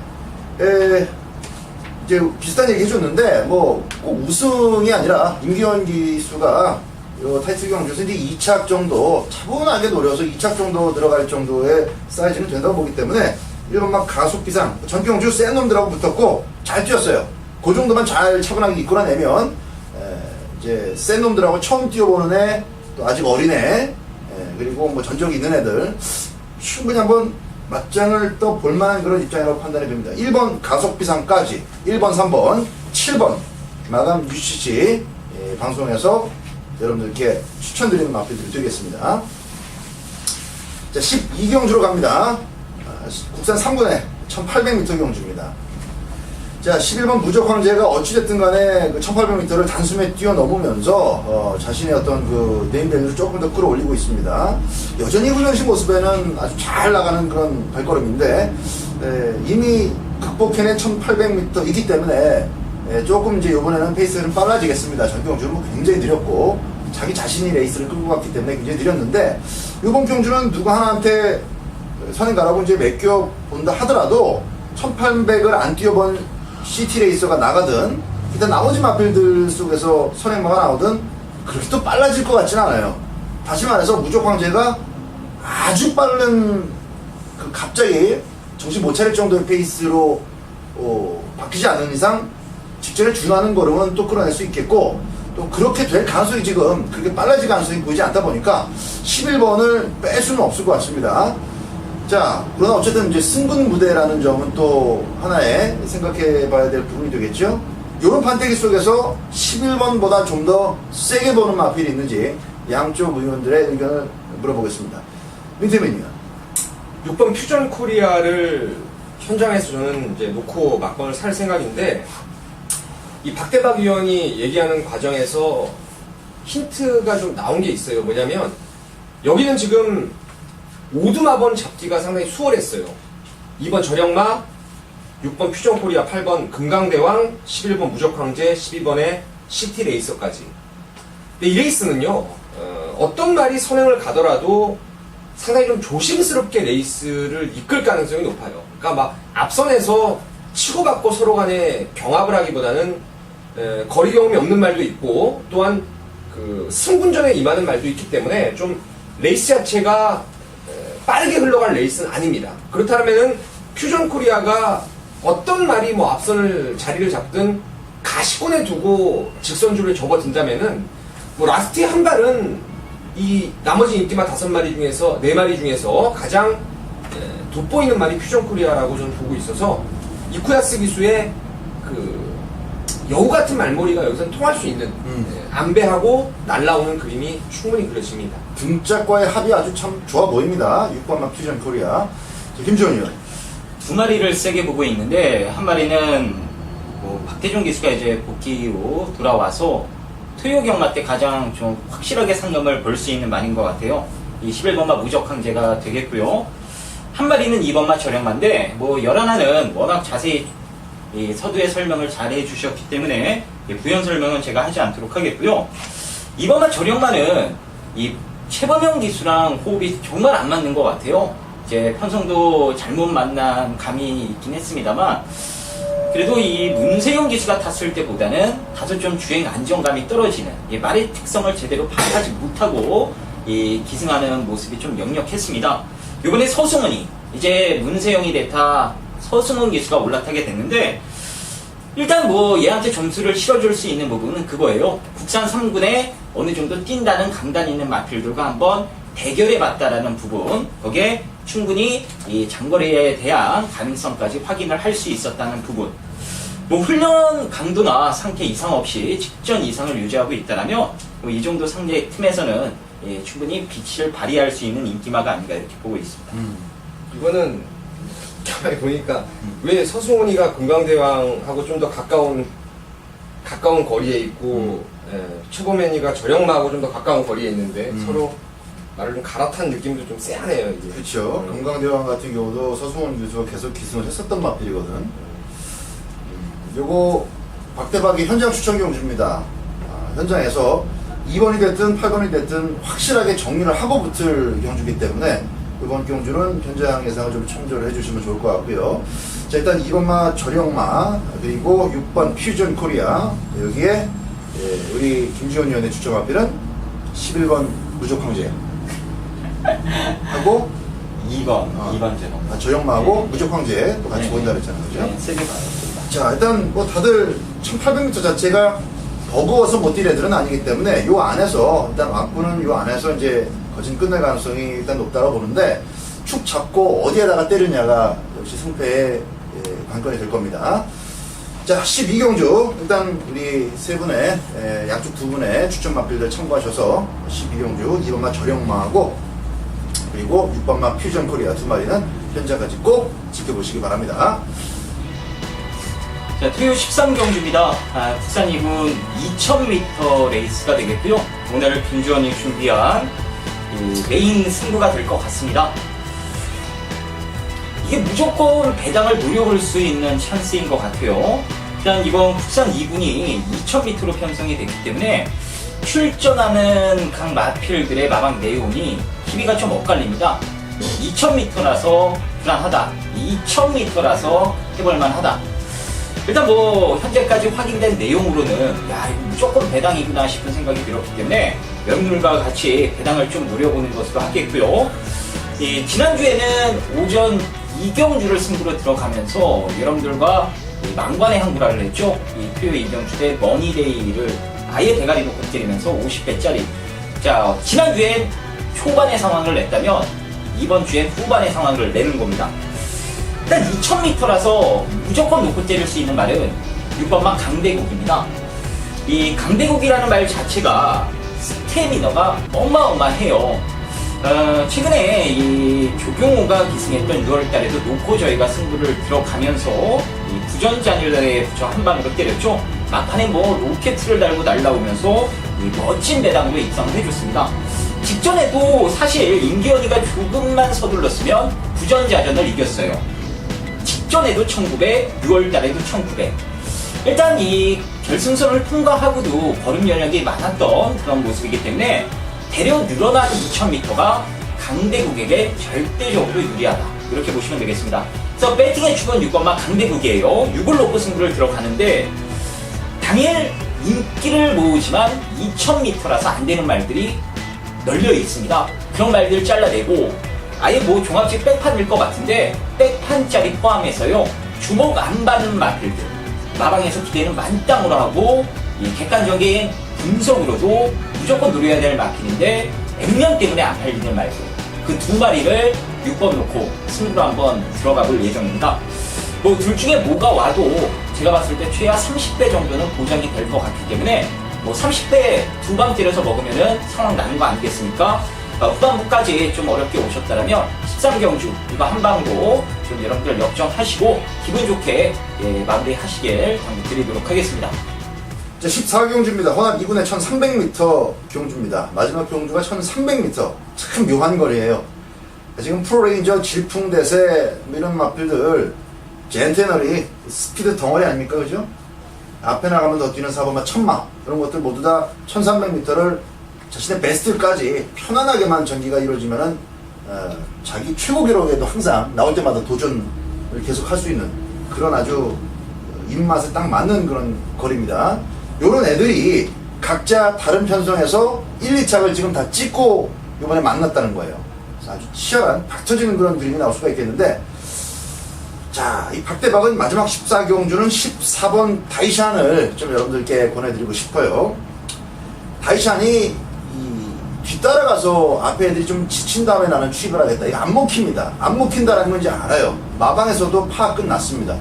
이제 비슷한 얘기 해줬는데 뭐 꼭 우승이 아니라 임기현 기수가 요 타이틀 경주에서 이제 2착 정도 차분하게 노려서 2착 정도 들어갈 정도의 사이즈는 된다고 보기 때문에 1번만 가속 비상 전 경주 센 놈들하고 붙었고 잘 뛰었어요. 그 정도만 잘 차분하게 이끌어내면 이제 센 놈들하고 처음 뛰어보는 애, 또 아직 어린애, 그리고 뭐 전적이 있는 애들 충분히 한번 맞짱을 또 볼만한 그런 입장이라고 판단이 됩니다. 1번 가속 비상까지 1번, 3번, 7번 마감 UCC 방송에서 여러분들께 추천드리는 마필들을 드리겠습니다. 자, 12경주로 갑니다. 국산 3군의 1800m 경주입니다. 자, 11번 무적 황제가 어찌됐든 간에 그 1800m를 단숨에 뛰어넘으면서 자신의 어떤 그 네임밸류를 조금 더 끌어올리고 있습니다. 여전히 훈련식 모습에는 아주 잘 나가는 그런 발걸음인데 이미 극복해낸 1800m이기 때문에 조금 이제 이번에는 페이스는 빨라지겠습니다. 전경주는 굉장히 느렸고 자기 자신이 레이스를 끌고 갔기 때문에 굉장히 느렸는데 이번 경주는 누구 하나한테 선행 가라고 이제 맡겨 본다 하더라도 1800을 안 뛰어본 CT 레이서가 나가든 일단 나머지 마필들 속에서 선행마가 나오든 그렇게 또 빨라질 것 같지는 않아요. 다시 말해서 무적 황제가 아주 빠른 그 갑자기 정신 못 차릴 정도의 페이스로 바뀌지 않는 이상 직전에 준하는 걸음은 또 끌어낼 수 있겠고 또 그렇게 될 가능성이 지금 그렇게 빨라질 가능성이 보이지 않다 보니까 11번을 뺄 수는 없을 것 같습니다. 자, 그러나 어쨌든 이제 승군 무대라는 점은 또 하나의 생각해 봐야 될 부분이 되겠죠. 이런 판때기 속에서 11번보다 좀 더 세게 보는 마필이 있는지 양쪽 의원들의 의견을 물어보겠습니다. 민태민 의원. 6번 퓨전 코리아를 현장에서 저는 이제 놓고 막건을 살 생각인데, 이 박대박 위원이 얘기하는 과정에서 힌트가 좀 나온 게 있어요. 뭐냐면, 여기는 지금 오두마번 잡기가 상당히 수월했어요. 2번 저력마, 6번 퓨전 코리아, 8번 금강대왕, 11번 무적황제, 12번에 시티 레이서까지. 근데 이 레이스는요, 어떤 말이 선행을 가더라도 상당히 좀 조심스럽게 레이스를 이끌 가능성이 높아요. 그러니까 막 앞선에서 치고받고 서로 간에 경합을 하기보다는 거리 경험이 없는 말도 있고, 또한 그 승군전에 임하는 말도 있기 때문에 좀 레이스 자체가 빠르게 흘러갈 레이스는 아닙니다. 그렇다면은 퓨전 코리아가 어떤 말이 뭐 앞선을 자리를 잡든 가시권에 두고 직선주를 접어든다면은 뭐 라스트의 한 발은 이 나머지 인기마 5마리 중에서 4마리 중에서 가장 돋보이는 말이 퓨전 코리아라고 저는 보고 있어서 이쿠야스 기수의 그 여우 같은 말머리가 여기서 통할 수 있는 안배하고 날라오는 그림이 충분히 그려집니다. 등짝과의 합이 아주 참 좋아 보입니다. 6번만 퓨전 코리아. 김지원 의원. 두 마리를 세게 보고 있는데, 한 마리는 뭐 박태종 기수가 이제 복귀 후 돌아와서 토요 경마 때 가장 좀 확실하게 상금을 볼 수 있는 말인 것 같아요. 이 11번마 무적항제가 되겠고요. 한 마리는 2번마 저력마인데, 뭐 열하나는 워낙 자세히 이 서두에 설명을 잘 해주셨기 때문에 부연 설명은 제가 하지 않도록 하겠고요. 2번마 저력마는 이 최범영 기수랑 호흡이 정말 안 맞는 것 같아요. 이제 편성도 잘못 만난 감이 있긴 했습니다만, 그래도 이 문세영 기수가 탔을 때보다는 다소 좀 주행 안정감이 떨어지는, 이 말의 특성을 제대로 파악하지 못하고 이 기승하는 모습이 좀 역력했습니다. 이번에 서승훈이 이제 문세영이 됐다 서승훈 기수가 올라타게 됐는데, 일단 뭐 얘한테 점수를 실어줄 수 있는 부분은 그거예요. 국산 3군에 어느 정도 뛴다는 강단 있는 마필들과 한번 대결해봤다라는 부분, 거기에 충분히 이 장거리에 대한 가능성까지 확인을 할 수 있었다는 부분, 뭐 훈련 강도나 상태 이상 없이 직전 이상을 유지하고 있다라면 뭐 이 정도 상대 팀에서는 충분히 빛을 발휘할 수 있는 인기마가 아닌가 이렇게 보고 있습니다. 이거는 가만히 보니까 왜 서승훈이가 금강대왕하고 좀 더 가까운 거리에 있고 최범현이가 저력마하고 좀 더 가까운 거리에 있는데 서로 말을 좀 갈아탄 느낌도 좀 쎄하네요, 이게. 그렇죠. 금강대왕 같은 경우도 서승원 교수가 계속 기승을 했었던 마필이거든. 요거 박대박이 현장 추천 경주입니다. 현장에서 2번이 됐든 8번이 됐든 확실하게 정리를 하고 붙을 경주이기 때문에 이번 경주는 현장 예상을 좀 참조를 해주시면 좋을 것 같고요. 자, 일단 2번마 저력마, 그리고 6번 퓨전 코리아, 여기에 우리 김지원 의원의 추천 마필은 11번 무적황제 하고 2번 제로. 저력마하고 무적황제 또 같이 보인다 그랬잖아요. 그죠? 네, 세게 봐요. 자, 일단 뭐 다들 1800m 자체가 버거워서 못 뛸 애들은 아니기 때문에 요 안에서 일단 왕구는 요 안에서 이제 거진 끝낼 가능성이 일단 높다고 보는데, 축 잡고 어디에다가 때리냐가 역시 승패의 관건이 될 겁니다. 자, 12경주 일단 우리 세 분의 양쪽 두 분의 추천 마필들 참고하셔서 12경주 2번마 저력마하고 그리고 6번마 퓨전 코리아 두 마리는 현장까지 꼭 지켜보시기 바랍니다. 자, 토요 13경주입니다. 국산 2군 2000m 레이스가 되겠고요. 오늘 김주원이 준비한 메인 승부가 될 것 같습니다. 이게 무조건 배당을 노려볼 수 있는 찬스인 것 같아요. 일단 이번 국산 2군이 2000m로 편성이 됐기 때문에 출전하는 각 마필들의 마방 내용이 희비가 좀 엇갈립니다. 2000m라서 불안하다, 2000m라서 해볼만하다. 일단 뭐 현재까지 확인된 내용으로는 야, 이거 무조건 배당이구나 싶은 생각이 들었기 때문에 여러분들과 같이 배당을 좀 노려보는 것으로 하겠고요. 지난주에는 오전 2경주를 승부로 들어가면서 여러분들과 망관의 항구라를 했죠. 이 토요 2경주 대 머니데이를 아예 대가리 놓고 때리면서 50배짜리. 자, 지난주엔 초반의 상황을 냈다면 이번 주엔 후반의 상황을 내는 겁니다. 일단 2000m라서 무조건 놓고 때릴 수 있는 말은 6번만 강대국입니다. 이 강대국이라는 말 자체가 스태미너가 어마어마해요. 최근에 이 조경호가 기승했던 6월달에도 놓고 저희가 승부를 들어가면서 이 부전자닐에 붙여 한 방으로 때렸죠. 막판에 뭐 로켓을 달고 날라오면서 이 멋진 배당으로 입상을 해줬습니다. 직전에도 사실 임기현이가 조금만 서둘렀으면 부전자전을 이겼어요. 직전에도 1900, 6월달에도 1900. 일단 이 결승선을 통과하고도 걸음 연력이 많았던 그런 모습이기 때문에 대려 늘어난 2000m가 강대국에게 절대적으로 유리하다. 이렇게 보시면 되겠습니다. 그래서 배팅의 축은 6번마 강대국이에요. 6을 놓고 승부를 들어가는데 당일 인기를 모으지만 2000m라서 안 되는 말들이 널려 있습니다. 그런 말들을 잘라내고 아예 뭐 종합식 백판일 것 같은데 백판짜리 포함해서요. 주목 안 받는 마필들 마방에서 기대는 만땅으로 하고 이 객관적인 분석으로도 무조건 노려야 될 마필인데 액면 때문에 안 팔리는 말들 그 두 마리를 6번 놓고 승부로 한번 들어가 볼 예정입니다. 뭐 둘 중에 뭐가 와도 제가 봤을 때 최하 30배 정도는 보장이 될 것 같기 때문에 뭐 30배 두 방 때려서 먹으면은 상황 나는 거 아니겠습니까? 후반부까지 좀 어렵게 오셨다면 13경주 이거 한 방으로 좀 여러분들 역정하시고 기분 좋게 마무리 하시길 당부드리도록 하겠습니다. 자, 14경주입니다. 혼합 2군의 1300m 경주입니다. 마지막 경주가 1300m. 참 묘한 거리예요. 지금 프로레인저, 질풍대세 이런 마필들 젠테너리 스피드 덩어리 아닙니까? 그죠? 앞에 나가면 더 뛰는 4번마 천마 이런 것들 모두 다 1300m를 자신의 베스트까지 편안하게만 전기가 이루어지면은 자기 최고 기록에도 항상 나올 때마다 도전을 계속 할 수 있는 그런 아주 입맛에 딱 맞는 그런 거리입니다. 요런 애들이 각자 다른 편성에서 1, 2착을 지금 다 찍고 이번에 만났다는 거예요. 그래서 아주 치열한 박 터지는 그런 그림이 나올 수가 있겠는데 자, 이 박대박은 마지막 14경주는 14번 다이샨을 좀 여러분들께 권해드리고 싶어요. 다이샨이 뒤따라가서 앞에 애들이 좀 지친 다음에 나는 추입을 하겠다. 이거 안 먹힙니다. 안 먹힌다라는 건 이제 알아요. 마방에서도 파악 끝났습니다.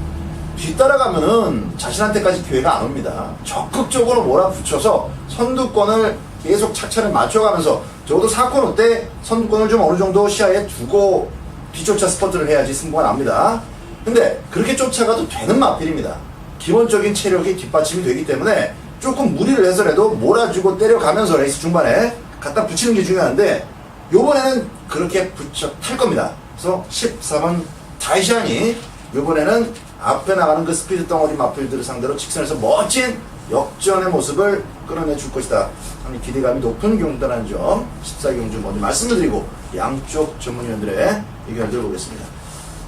뒤따라가면은 자신한테까지 기회가 안 옵니다. 적극적으로 몰아붙여서 선두권을 계속 착차를 맞춰가면서 적어도 4코너 때 선두권을 좀 어느 정도 시야에 두고 뒤쫓아 스퍼트를 해야지 승부가 납니다. 근데 그렇게 쫓아가도 되는 마필입니다. 기본적인 체력이 뒷받침이 되기 때문에 조금 무리를 해서라도 몰아주고 때려가면서 레이스 중반에 갖다 붙이는 게 중요한데 요번에는 그렇게 붙여 탈 겁니다. 그래서 14번 다이샨이 요번에는 앞에 나가는 그 스피드 덩어리 마필들을 상대로 직선에서 멋진 역전의 모습을 끌어내줄 것이다. 상당히 기대감이 높은 경주다라는 점 14경주 먼저 말씀을 드리고 양쪽 전문위원들의 의견을 들어보겠습니다.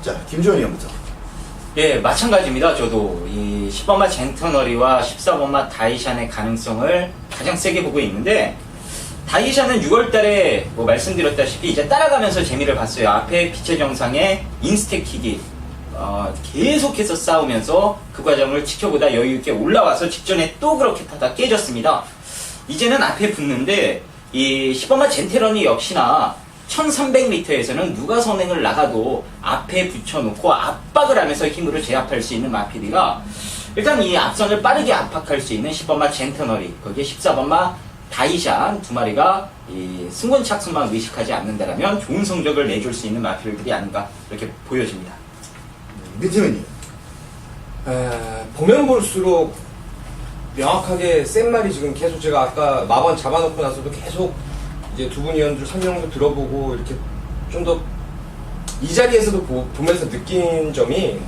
자, 김주원 의원부터. 예, 마찬가지입니다. 저도 이 10번마 젠터너리와 14번마 다이샨의 가능성을 가장 세게 보고 있는데 다이샨은 6월달에 뭐 말씀드렸다시피 이제 따라가면서 재미를 봤어요. 앞에 빛의 정상에 인스택킥이 계속해서 싸우면서 그 과정을 지켜보다 여유있게 올라와서 직전에 또 그렇게 타다 깨졌습니다. 이제는 앞에 붙는데 이 10번마 젠테런이 역시나 1300m에서는 누가 선행을 나가도 앞에 붙여놓고 압박을 하면서 힘으로 제압할 수 있는 마필이라 일단 이 앞선을 빠르게 압박할 수 있는 10번마 젠터너리 거기에 14번마 다이샨 두 마리가 이 승권 착순만 의식하지 않는다면 좋은 성적을 내줄 수 있는 마필들이 아닌가 이렇게 보여집니다. 민태민이 보면 볼수록 명확하게 센 말이 지금 계속 제가 아까 마번 잡아놓고 나서도 계속 이제 두 분 위원들 설명도 들어보고 이렇게 좀 더 이 자리에서도 보면서 느낀 점이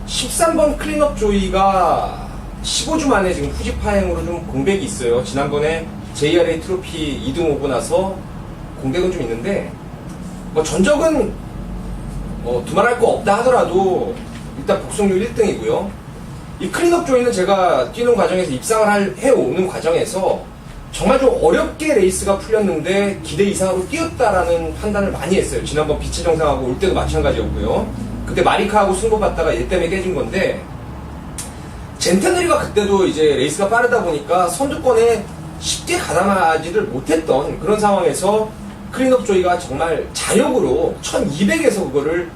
13번 클린업 조이가 15주 만에 지금 후지 파행으로 좀 공백이 있어요. 지난번에 JRA 트로피 2등 오고 나서 공백은 좀 있는데 뭐 전적은 두말할 거 없다 하더라도 일단 복속률 1등이고요. 이 클린업 조이는 제가 뛰는 과정에서 입상을 해오는 과정에서 정말 좀 어렵게 레이스가 풀렸는데 기대 이상으로 뛰었다라는 판단을 많이 했어요. 지난번 빛의 정상하고 올 때도 마찬가지였고요. 그때 마리카하고 승부받다가 얘 때문에 깨진 건데 젠테너리가 그때도 이제 레이스가 빠르다 보니까 선두권에 쉽게 가담하지를 못했던 그런 상황에서 클린업 조이가 정말 자력으로 1200에서 그거를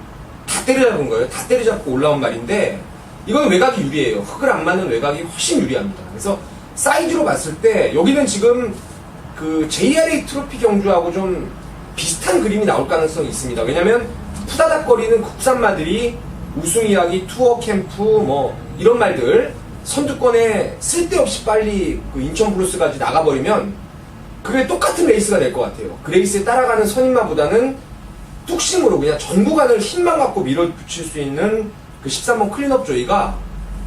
다 때려잡은 거예요. 다 때려잡고 올라온 말인데 이건 외곽이 유리해요. 흙을 안 맞는 외곽이 훨씬 유리합니다. 그래서 사이즈로 봤을 때 여기는 지금 그 JRA 트로피 경주하고 좀 비슷한 그림이 나올 가능성이 있습니다. 왜냐면 푸다닥거리는 국산마들이 우승 이야기, 투어 캠프 뭐 이런 말들 선두권에 쓸데없이 빨리 그 인천 브루스까지 나가버리면 그게 똑같은 레이스가 될 것 같아요. 그 레이스에 따라가는 선임마보다는 뚝심으로 그냥 전 구간을 힘만 갖고 밀어붙일 수 있는 그 13번 클린업 조이가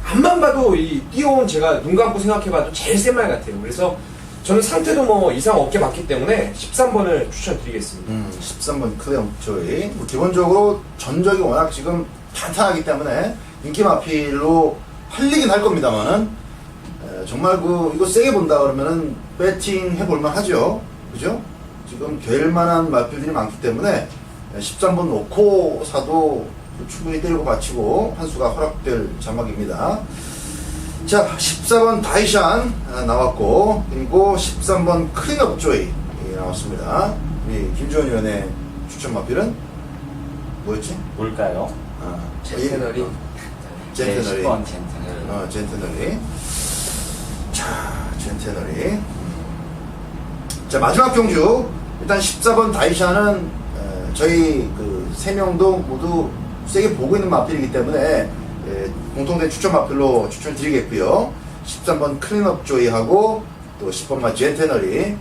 앞만 봐도 이 뛰어온 제가 눈 감고 생각해봐도 제일 센 말 같아요. 그래서 저는 상태도 뭐 이상 없게 봤기 때문에 13번을 추천드리겠습니다. 13번 클린업 조이. 뭐 기본적으로 전적이 워낙 지금 탄탄하기 때문에 인기 마필로 팔리긴 할 겁니다만은 정말 이거 세게 본다 그러면은 배팅 해볼만 하죠. 그죠? 지금 될 만한 마필들이 많기 때문에 13번 놓고 사도 충분히 때리고 맞히고 한수가 허락될 자막입니다. 자, 14번 다이샨 나왔고, 그리고 13번 클린업 조이 나왔습니다. 우리 김주원 위원의 추천 마필은 뭐였지? 뭘까요? 젠테너리. 젠테너리. 10번 젠테너리. 젠테너리. 자, 젠테너리. 자, 마지막 경주. 일단 14번 다이샨은 저희 그 세 명도 모두 세게 보고 있는 마필이기 때문에 공통된 추천 마필로 추천드리겠고요. 13번 클린업 조이하고 또 10번마 젠테너리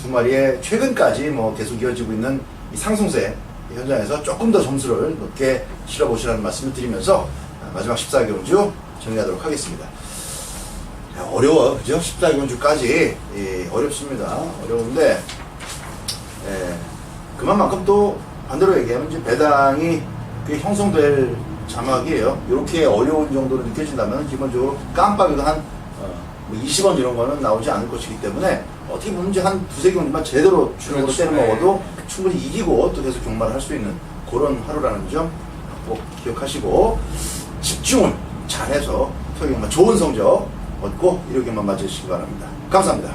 두 마리의 최근까지 뭐 계속 이어지고 있는 이 상승세 현장에서 조금 더 점수를 높게 실어보시라는 말씀을 드리면서 마지막 14경주 정리하도록 하겠습니다. 어려워, 그죠? 14경주까지 어렵습니다. 어려운데 그만큼 또 반대로 얘기하면 이제 배당이 형성될 자막이에요. 이렇게 어려운 정도로 느껴진다면 기본적으로 깜빡이도 한 20원 이런 거는 나오지 않을 것이기 때문에 어떻게 보면 이제 한 두세 경기만 제대로 주력으로 그렇죠. 때려 먹어도 충분히 이기고 또 계속 경마를 할 수 있는 그런 하루라는 점 꼭 기억하시고 집중을 잘해서 토요일 경마 좋은 성적 얻고 일요일 경마 맞으시기 바랍니다. 감사합니다.